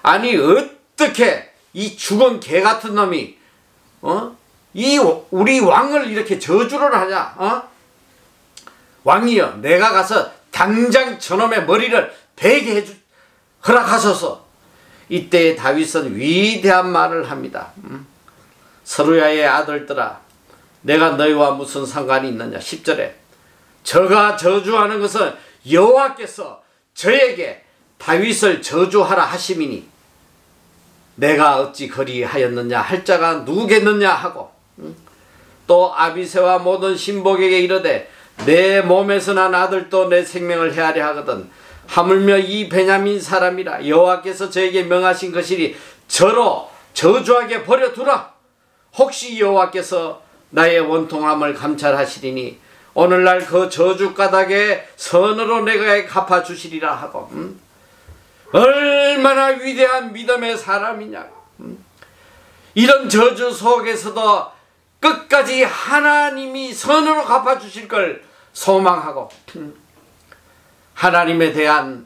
아니 어떻게 이 죽은 개 같은 놈이 이 우리 왕을 이렇게 저주를 하냐? 왕이여, 내가 가서 당장 저놈의 머리를 베게 허락하소서. 이때 다윗은 위대한 말을 합니다. 서루야의 아들들아, 내가 너희와 무슨 상관이 있느냐. 10절에 저가 저주하는 것은 여호와께서 저에게 다윗을 저주하라 하심이니 내가 어찌 그리하였느냐 할 자가 누구겠느냐 하고, 또 아비새와 모든 신복에게 이르되 내 몸에서 난 아들도 내 생명을 헤아려 하거든 하물며 이 베냐민 사람이라 여호와께서 저에게 명하신 것이니 저로 저주하게 버려두라. 혹시 여호와께서 나의 원통함을 감찰하시리니 오늘날 그 저주 까닭에 선으로 내가 갚아주시리라 하고. 얼마나 위대한 믿음의 사람이냐. 이런 저주 속에서도 끝까지 하나님이 선으로 갚아주실 걸 소망하고 하나님에 대한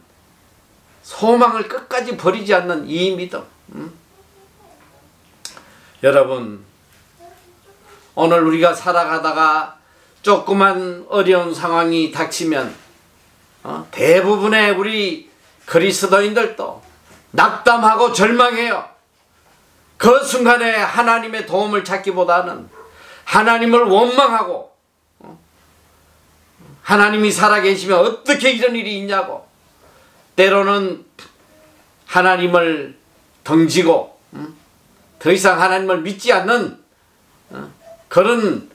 소망을 끝까지 버리지 않는 이 믿음. 여러분, 오늘 우리가 살아가다가 조그만 어려운 상황이 닥치면 대부분의 우리 그리스도인들도 낙담하고 절망해요. 그 순간에 하나님의 도움을 찾기보다는 하나님을 원망하고 하나님이 살아계시면 어떻게 이런 일이 있냐고, 때로는 하나님을 덩지고 더 이상 하나님을 믿지 않는 그런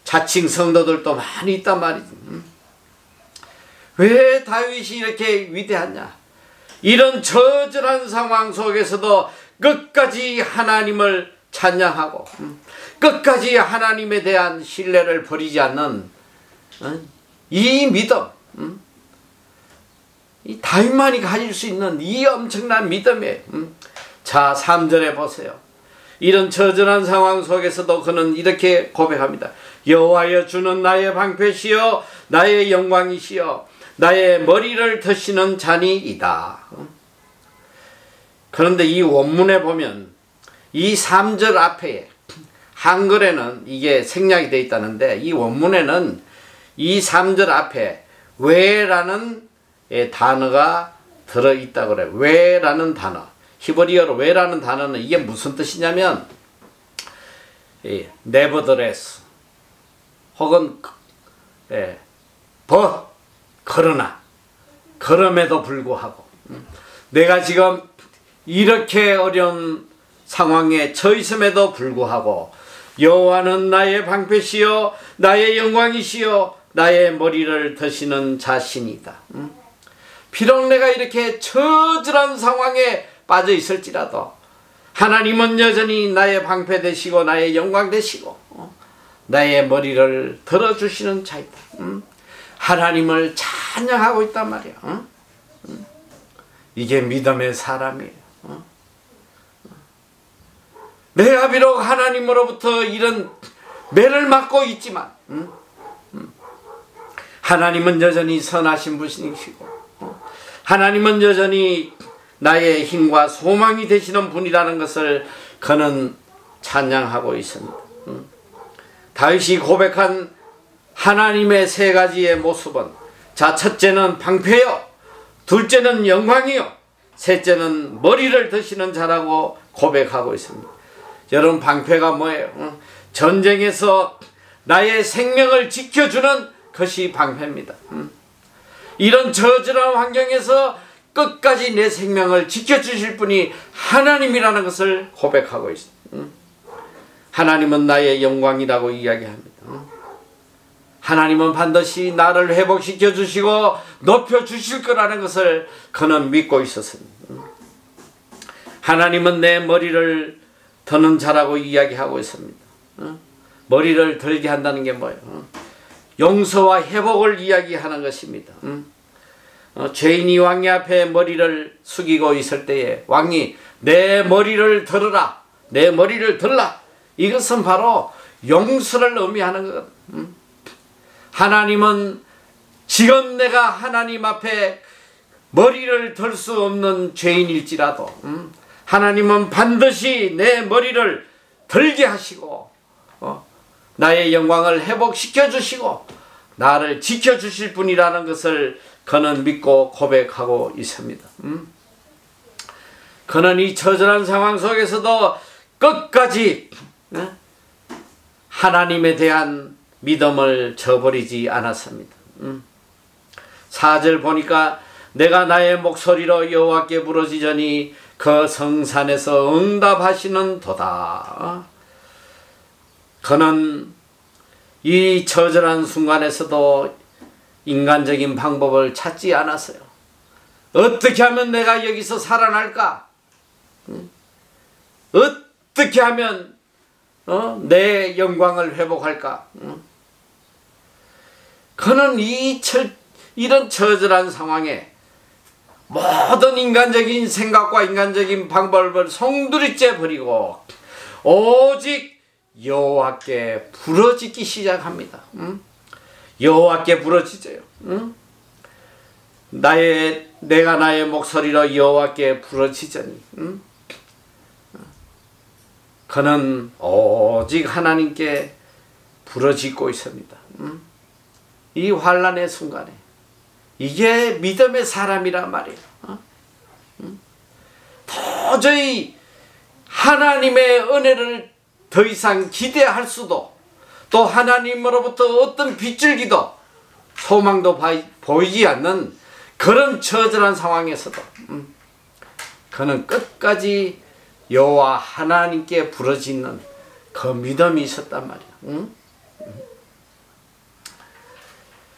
자칭 성도들도 많이 있단 말이지. 왜 다윗이 이렇게 위대하냐? 이런 처절한 상황 속에서도 끝까지 하나님을 찬양하고 끝까지 하나님에 대한 신뢰를 버리지 않는 이 믿음, 이 다윗만이 가질 수 있는 이 엄청난 믿음이에요. 자, 3절에 보세요. 이런 처절한 상황 속에서도 그는 이렇게 고백합니다. 여호와여, 주는 나의 방패시여 나의 영광이시여 나의 머리를 드시는 자니이다. 그런데 이 원문에 보면 이 3절 앞에 한글에는 이게 생략이 되어 있다는데 이 원문에는 이 3절 앞에 왜라는 단어가 들어있다고 그래요. 왜라는 단어. 히브리어로 왜라는 단어는 이게 무슨 뜻이냐면 nevertheless 혹은 but 그러나 그럼에도 불구하고 내가 지금 이렇게 어려운 상황에 처했음에도 불구하고 여호와는 나의 방패시요 나의 영광이시요 나의 머리를 드시는 자신이다. 비록 내가 이렇게 처절한 상황에 빠져 있을지라도 하나님은 여전히 나의 방패 되시고 나의 영광 되시고 나의 머리를 들어주시는 자이다. 하나님을 찬양하고 있단 말이야. 이게 믿음의 사람이에요. 내가 비록 하나님으로부터 이런 매를 맞고 있지만 하나님은 여전히 선하신 분이시고 하나님은 여전히 나의 힘과 소망이 되시는 분이라는 것을 그는 찬양하고 있습니다. 다윗이 고백한 하나님의 세 가지의 모습은 자, 첫째는 방패요, 둘째는 영광이요, 셋째는 머리를 드시는 자라고 고백하고 있습니다. 여러분, 방패가 뭐예요? 전쟁에서 나의 생명을 지켜주는 것이 방패입니다. 이런 저절한 환경에서 끝까지 내 생명을 지켜주실 분이 하나님이라는 것을 고백하고 있습니다. 하나님은 나의 영광이라고 이야기합니다. 하나님은 반드시 나를 회복시켜 주시고 높여 주실 거라는 것을 그는 믿고 있었습니다. 하나님은 내 머리를 드는 자라고 이야기하고 있습니다. 머리를 들게 한다는 게 뭐예요? 용서와 회복을 이야기하는 것입니다. 죄인이 왕이 앞에 머리를 숙이고 있을 때에 왕이 내 머리를 들으라, 내 머리를 들라, 이것은 바로 용서를 의미하는 것. 하나님은 지금 내가 하나님 앞에 머리를 들 수 없는 죄인일지라도 하나님은 반드시 내 머리를 들게 하시고 나의 영광을 회복시켜 주시고 나를 지켜주실 분이라는 것을 그는 믿고 고백하고 있습니다. 그는 이 처절한 상황 속에서도 끝까지 하나님에 대한 믿음을 저버리지 않았습니다. 4절 보니까 내가 나의 목소리로 여호와께 부르짖으니 그 성산에서 응답하시는 도다. 그는 이 처절한 순간에서도 인간적인 방법을 찾지 않았어요. 어떻게 하면 내가 여기서 살아날까? 어떻게 하면 내 영광을 회복할까? 그는 이런 처절한 상황에 모든 인간적인 생각과 인간적인 방법을 송두리째 버리고 오직 여호와께 부르짖기 시작합니다. 여호와께 부르짖어요. 내가 나의 목소리로 여호와께 부르짖으니 그는 오직 하나님께 부르짖고 있습니다. 이 환난의 순간에 이게 믿음의 사람이란 말이에요. 도저히 하나님의 은혜를 더 이상 기대할 수도, 또 하나님으로부터 어떤 빗줄기도 소망도 보이지 않는 그런 처절한 상황에서도 그는 끝까지 여호와 하나님께 부르짖는 그 믿음이 있었단 말이야.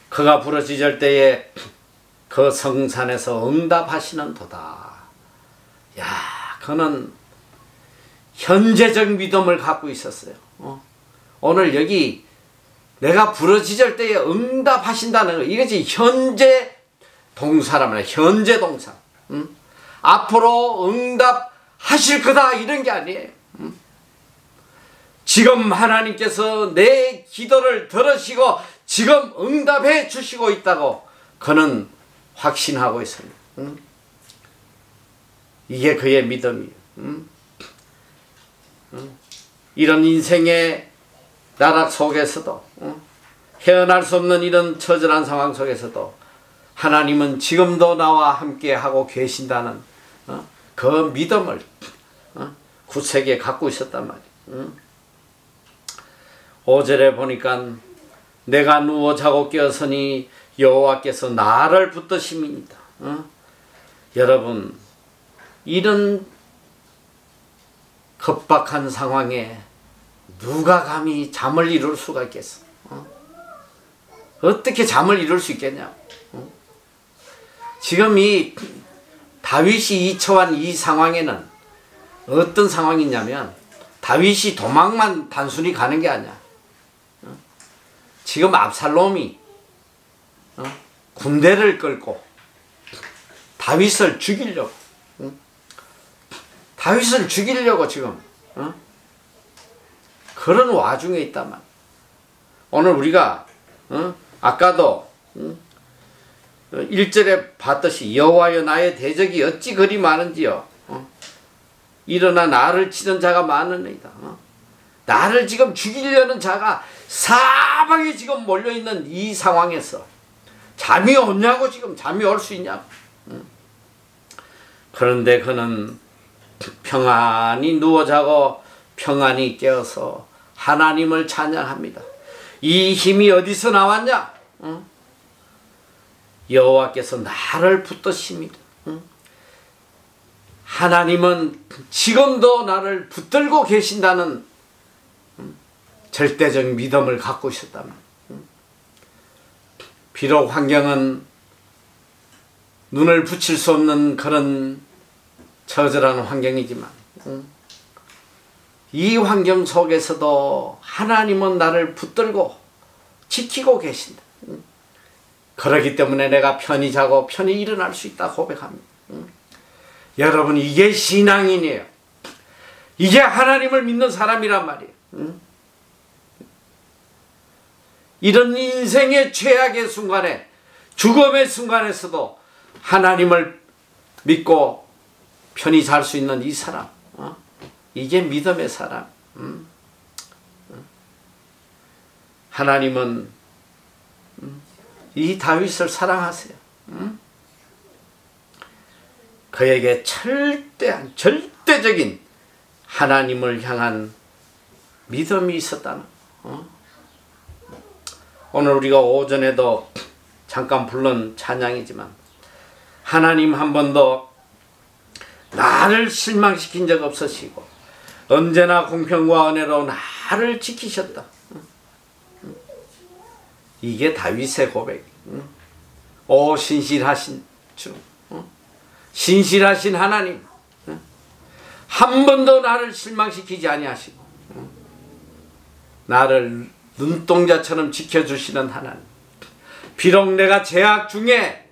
그가 부르짖을 때에 그 성산에서 응답하시는 도다. 야, 그는 현재적 믿음을 갖고 있었어요. 오늘 여기 내가 부르짖을 때에 응답하신다는 거, 이것이 현재 동사라면 현재 동사. 앞으로 응답하실 거다 이런 게 아니에요. 지금 하나님께서 내 기도를 들으시고 지금 응답해 주시고 있다고 그는 확신하고 있습니다. 이게 그의 믿음이에요. 이런 인생의 나락 속에서도 헤어날 수 없는 이런 처절한 상황 속에서도 하나님은 지금도 나와 함께 하고 계신다는 그 믿음을 굳세게 갖고 있었단 말이에요. 5절에 보니까 내가 누워 자고 깨었으니 여호와께서 나를 붙드심이니이다. 여러분, 이런 급박한 상황에 누가 감히 잠을 이룰 수가 있겠어? 어떻게 잠을 이룰 수 있겠냐? 지금 이 다윗이 이 처한 이 상황에는 어떤 상황이냐면 다윗이 도망만 단순히 가는 게 아니야. 지금 압살롬이 군대를 끌고 다윗을 죽이려고 다윗을 죽이려고 지금 그런 와중에 있단 말이야. 오늘 우리가 아까도 1절에 봤듯이 여호와여 나의 대적이 어찌 그리 많은지요. 일어나 나를 치는 자가 많으니이다. 나를 지금 죽이려는 자가 사방에 지금 몰려있는 이 상황에서 잠이 오냐고, 지금 잠이 올 수 있냐고. 그런데 그는 평안히 누워 자고 평안히 깨어서 하나님을 찬양합니다. 이 힘이 어디서 나왔냐? 여호와께서 나를 붙드십니다. 하나님은 지금도 나를 붙들고 계신다는 절대적 믿음을 갖고 있었다면, 비록 환경은 눈을 붙일 수 없는 그런 처절한 환경이지만 이 환경 속에서도 하나님은 나를 붙들고 지키고 계신다. 그렇기 때문에 내가 편히 자고 편히 일어날 수 있다 고백합니다. 여러분, 이게 신앙인이에요. 이게 하나님을 믿는 사람이란 말이에요. 이런 인생의 최악의 순간에, 죽음의 순간에서도 하나님을 믿고 편히 잘 수 있는 이 사람, 이게 믿음의 사람. 하나님은 이 다윗을 사랑하세요. 그에게 절대적인 하나님을 향한 믿음이 있었다는. 오늘 우리가 오전에도 잠깐 부른 찬양이지만 하나님 한 번도 나를 실망시킨 적 없으시고 언제나 공평과 은혜로 나를 지키셨다. 이게 다윗의 고백. 오 신실하신 주, 신실하신 하나님, 한 번도 나를 실망시키지 아니하시고 나를 눈동자처럼 지켜주시는 하나님. 비록 내가 죄악 중에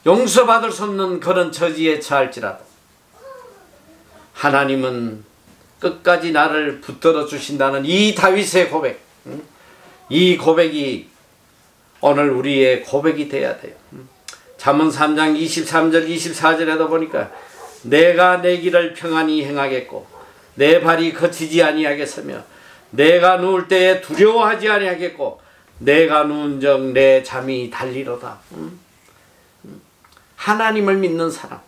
용서받을 수 없는 그런 처지에 처할지라도 하나님은 끝까지 나를 붙들어 주신다는 이 다윗의 고백, 이 고백이 오늘 우리의 고백이 돼야 돼요. 잠언 3장 23절 24절에도 보니까 내가 내 길을 평안히 행하겠고 내 발이 거치지 아니하겠으며 내가 누울 때에 두려워하지 아니하겠고 내가 누운 적 내 잠이 달리로다. 하나님을 믿는 사람,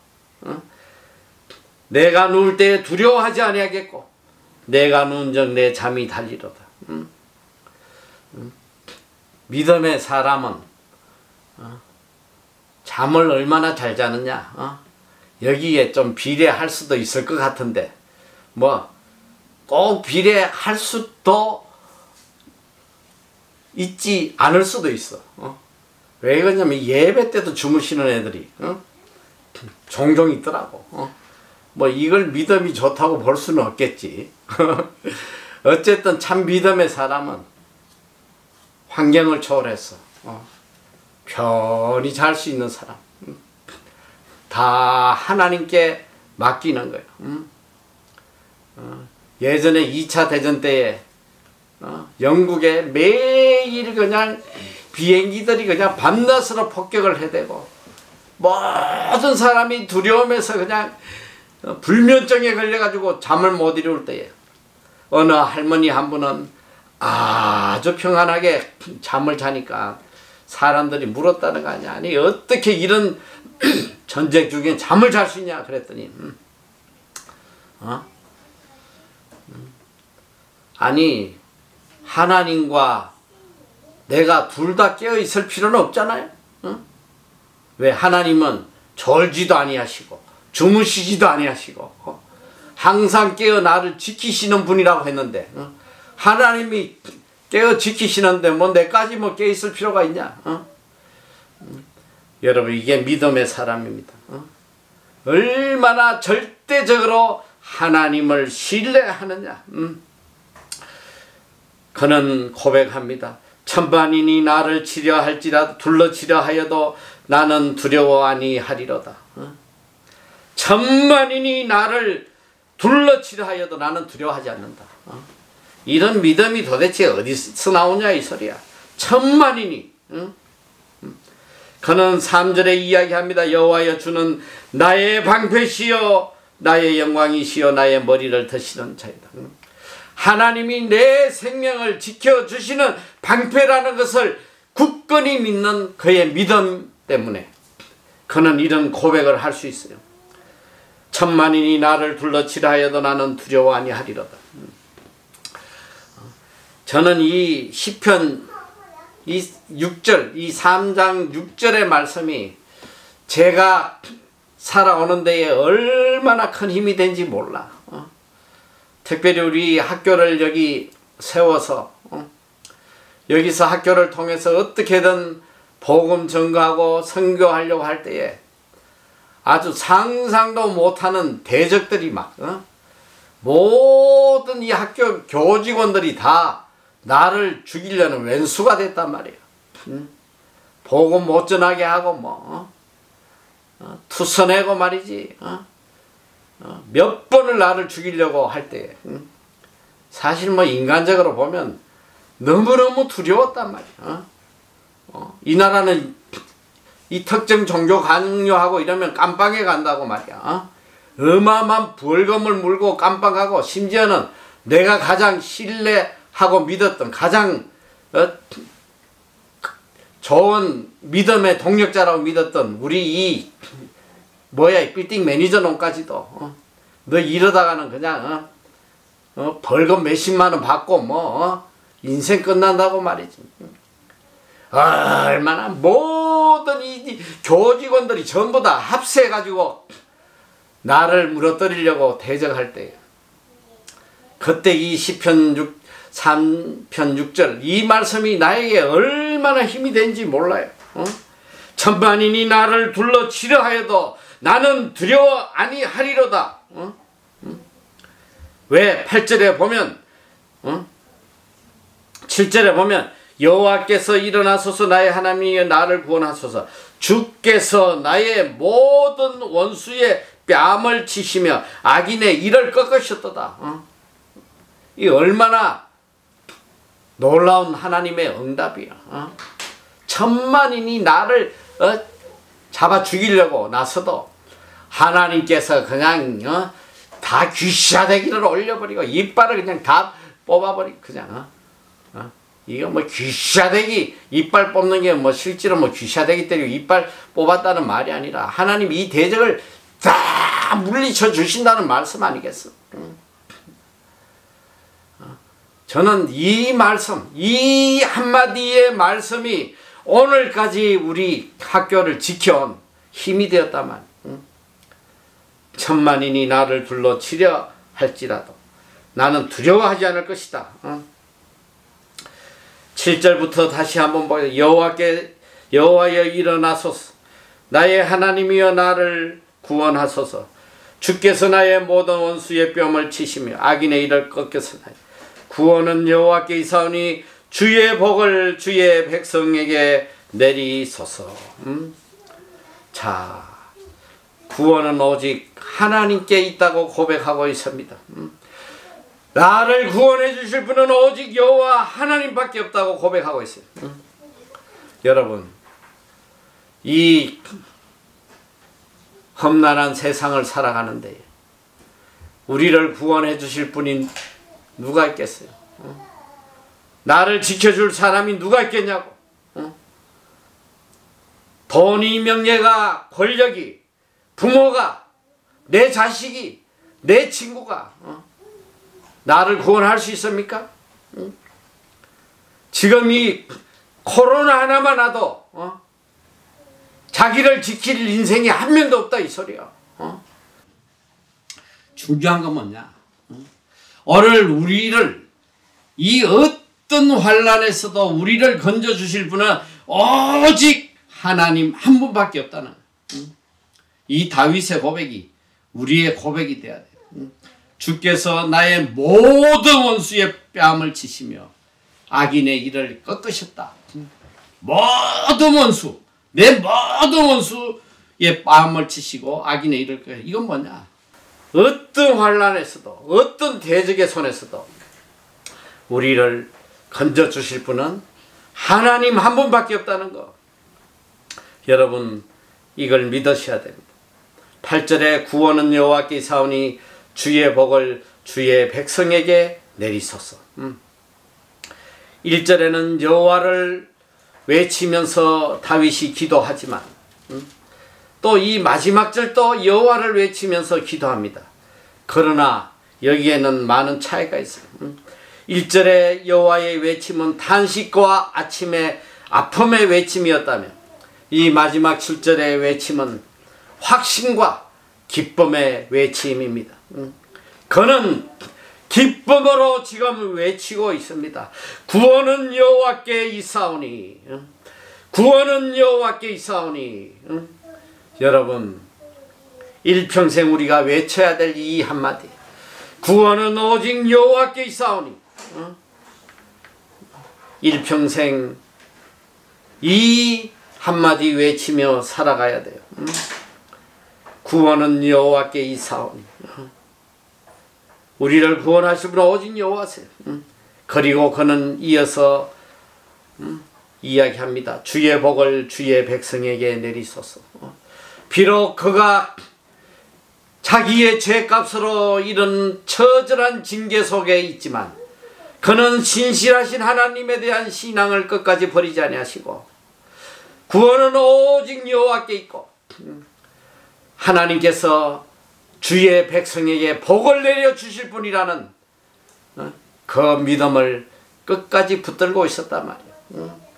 내가 누울 때에 두려워하지 아니하겠고 내가 누운 적 내 잠이 달리로다. 믿음의 사람은 잠을 얼마나 잘 자느냐, 여기에 좀 비례할 수도 있을 것 같은데 뭐 꼭 비례할 수도 있지 않을 수도 있어. 왜 그러냐면 예배 때도 주무시는 애들이 종종 있더라고. 뭐 이걸 믿음이 좋다고 볼 수는 없겠지. 어쨌든 참 믿음의 사람은 환경을 초월해서 편히 잘 수 있는 사람, 다 하나님께 맡기는 거예요. 예전에 2차 대전 때에 영국에 매일 그냥 비행기들이 그냥 밤낮으로 폭격을 해대고 모든 사람이 두려움에서 그냥 불면증에 걸려가지고 잠을 못 이룰 때에 어느 할머니 한 분은 아주 평안하게 잠을 자니까 사람들이 물었다는 거 아니야. 아니 어떻게 이런 전쟁 중에 잠을 잘 수 있냐 그랬더니 아니 하나님과 내가 둘 다 깨어 있을 필요는 없잖아요. 왜 하나님은 졸지도 아니하시고 주무시지도 아니하시고 항상 깨어 나를 지키시는 분이라고 했는데 하나님이 깨어 지키시는데 뭐 내까지 뭐 깨어 있을 필요가 있냐? 여러분 이게 믿음의 사람입니다. 얼마나 절대적으로 하나님을 신뢰하느냐. 그는 고백합니다. 천만인이 나를 치려 할지라도 둘러치려 하여도 나는 두려워 아니하리로다. 천만인이 나를 둘러치려 하여도 나는 두려워하지 않는다. 이런 믿음이 도대체 어디서 나오냐 이 소리야. 천만인이. 그는 3절에 이야기합니다. 여호와여 주는 나의 방패시요 나의 영광이시요 나의 머리를 드시는 자이다. 하나님이 내 생명을 지켜주시는 방패라는 것을 굳건히 믿는 그의 믿음 때문에 그는 이런 고백을 할 수 있어요. 천만인이 나를 둘러치라 하여도 나는 두려워 아니하리로다. 저는 이 시편 이 6절, 이 3장 6절의 말씀이 제가 살아오는 데에 얼마나 큰 힘이 된지 몰라. 특별히 우리 학교를 여기 세워서 여기서 학교를 통해서 어떻게든 복음 전가하고 선교하려고 할 때에 아주 상상도 못하는 대적들이 막 모든 이 학교 교직원들이 다 나를 죽이려는 왼수가 됐단 말이에요. 복음 못 전하게 하고 뭐 투서내고 말이지. 몇 번을 나를 죽이려고 할 때 사실 뭐 인간적으로 보면 너무너무 두려웠단 말이야. 이 나라는 이 특정 종교 강요하고 이러면 깜빵에 간다고 말이야. 어마어마한 벌금을 물고 깜빵하고 심지어는 내가 가장 신뢰하고 믿었던 가장 좋은 믿음의 동력자라고 믿었던 우리 이 빌딩 매니저 놈까지도 너 이러다가는 그냥 벌금 몇십만 원 받고 인생 끝난다고 말이지. 얼마나 모든 이 교직원들이 전부 다 합세해가지고 나를 무너뜨리려고 대적할 때 그때 이 시편 3편 6절 이 말씀이 나에게 얼마나 힘이 된지 몰라요. 천만인이 나를 둘러치려 하여도 나는 두려워 아니하리로다. 왜 8절에 보면 7절에 보면 여호와께서 일어나소서 나의 하나님이여 나를 구원하소서 주께서 나의 모든 원수의 뺨을 치시며 악인의 이를 꺾으셨도다. 이 얼마나 놀라운 하나님의 응답이야. 천만인이 나를 잡아 죽이려고 나서도 하나님께서 그냥 다 귀샤대기를 올려버리고 이빨을 그냥 다 뽑아버리고 그냥 이거 뭐 귀샤대기 이빨 뽑는 게 뭐 실제로 뭐 귀샤대기 때리고 이빨 뽑았다는 말이 아니라 하나님 이 대적을 다 물리쳐 주신다는 말씀 아니겠어? 저는 이 말씀, 이 한마디의 말씀이 오늘까지 우리 학교를 지켜온 힘이 되었다만 천만인이 나를 둘러치려 할지라도 나는 두려워하지 않을 것이다. 7절부터 다시 한번 보여. 여호와여 일어나소서 나의 하나님이여 나를 구원하소서 주께서 나의 모든 원수의 뺨을 치시며 악인의 이를 꺾으소서 구원은 여호와께 있사오니 주의 복을 주의 백성에게 내리소서. 자, 구원은 오직 하나님께 있다고 고백하고 있습니다. 나를 구원해 주실 분은 오직 여호와 하나님밖에 없다고 고백하고 있어요. 여러분, 이 험난한 세상을 살아가는데 우리를 구원해 주실 분이 누가 있겠어요? 나를 지켜줄 사람이 누가 있겠냐고. 돈이, 명예가, 권력이, 부모가, 내 자식이, 내 친구가 나를 구원할 수 있습니까? 지금 이 코로나 하나만 와도 자기를 지킬 인생이 한 명도 없다 이 소리야. 중요한 건 뭐냐? 오늘 우리를 이 어떤 환난에서도 우리를 건져주실 분은 오직 하나님 한 분밖에 없다는 이 다윗의 고백이 우리의 고백이 돼야 돼. 주께서 나의 모든 원수의 뺨을 치시며 악인의 일을 꺾으셨다. 모든 원수, 내 모든 원수의 뺨을 치시고 악인의 일을 꺾으셨다. 이건 뭐냐? 어떤 환난에서도 어떤 대적의 손에서도 우리를 건져주실 분은 하나님 한 분밖에 없다는 거. 여러분 이걸 믿으셔야 됩니다. 8절에 구원은 여호와께 있사오니 주의 복을 주의 백성에게 내리소서. 1절에는 여호와를 외치면서 다윗이 기도하지만 또 이 마지막 절도 여호와를 외치면서 기도합니다. 그러나 여기에는 많은 차이가 있어요. 1절에 여호와의 외침은 탄식과 아침의 아픔의 외침이었다면 이 마지막 7절의 외침은 확신과 기쁨의 외침입니다. 그는 기쁨으로 지금 외치고 있습니다. 구원은 여호와께 있사오니, 구원은 여호와께 있사오니. 여러분 일평생 우리가 외쳐야 될 이 한마디, 구원은 오직 여호와께 있사오니, 일평생 이 한마디 외치며 살아가야 돼요. 구원은 여호와께 있사오니. 우리를 구원하실 분은 오직 여호와세요. 그리고 그는 이어서 이야기합니다. 주의 복을 주의 백성에게 내리소서. 비록 그가 자기의 죄값으로 이런 처절한 징계 속에 있지만 그는 신실하신 하나님에 대한 신앙을 끝까지 버리지 아니하시고 구원은 오직 여호와께 있고 하나님께서 주의 백성에게 복을 내려주실 분이라는 그 믿음을 끝까지 붙들고 있었단 말이에요.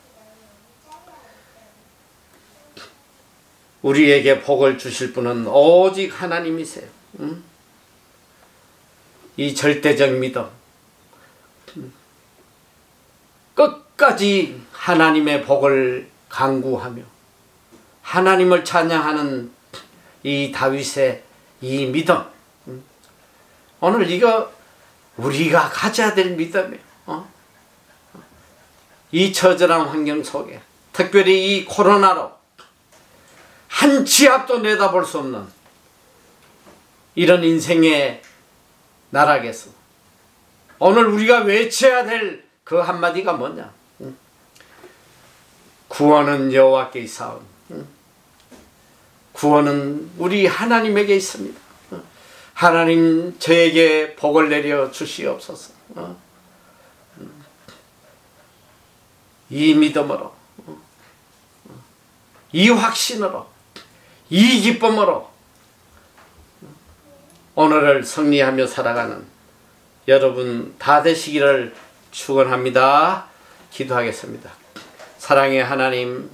우리에게 복을 주실 분은 오직 하나님이세요. 이 절대적 믿음, 끝까지 하나님의 복을 간구하며 하나님을 찬양하는 이 다윗의 이 믿음, 오늘 이거 우리가 가져야 될 믿음이에요. 이 처절한 환경 속에 특별히 이 코로나로 한 치 앞도 내다볼 수 없는 이런 인생의 나락에서 오늘 우리가 외쳐야 될 그 한마디가 뭐냐? 구원은 여호와께 있사오니. 구원은 우리 하나님에게 있습니다. 하나님 저에게 복을 내려 주시옵소서. 이 믿음으로, 이 확신으로, 이 기쁨으로 오늘을 승리하며 살아가는 여러분 다 되시기를 축원합니다. 기도하겠습니다. 사랑의 하나님,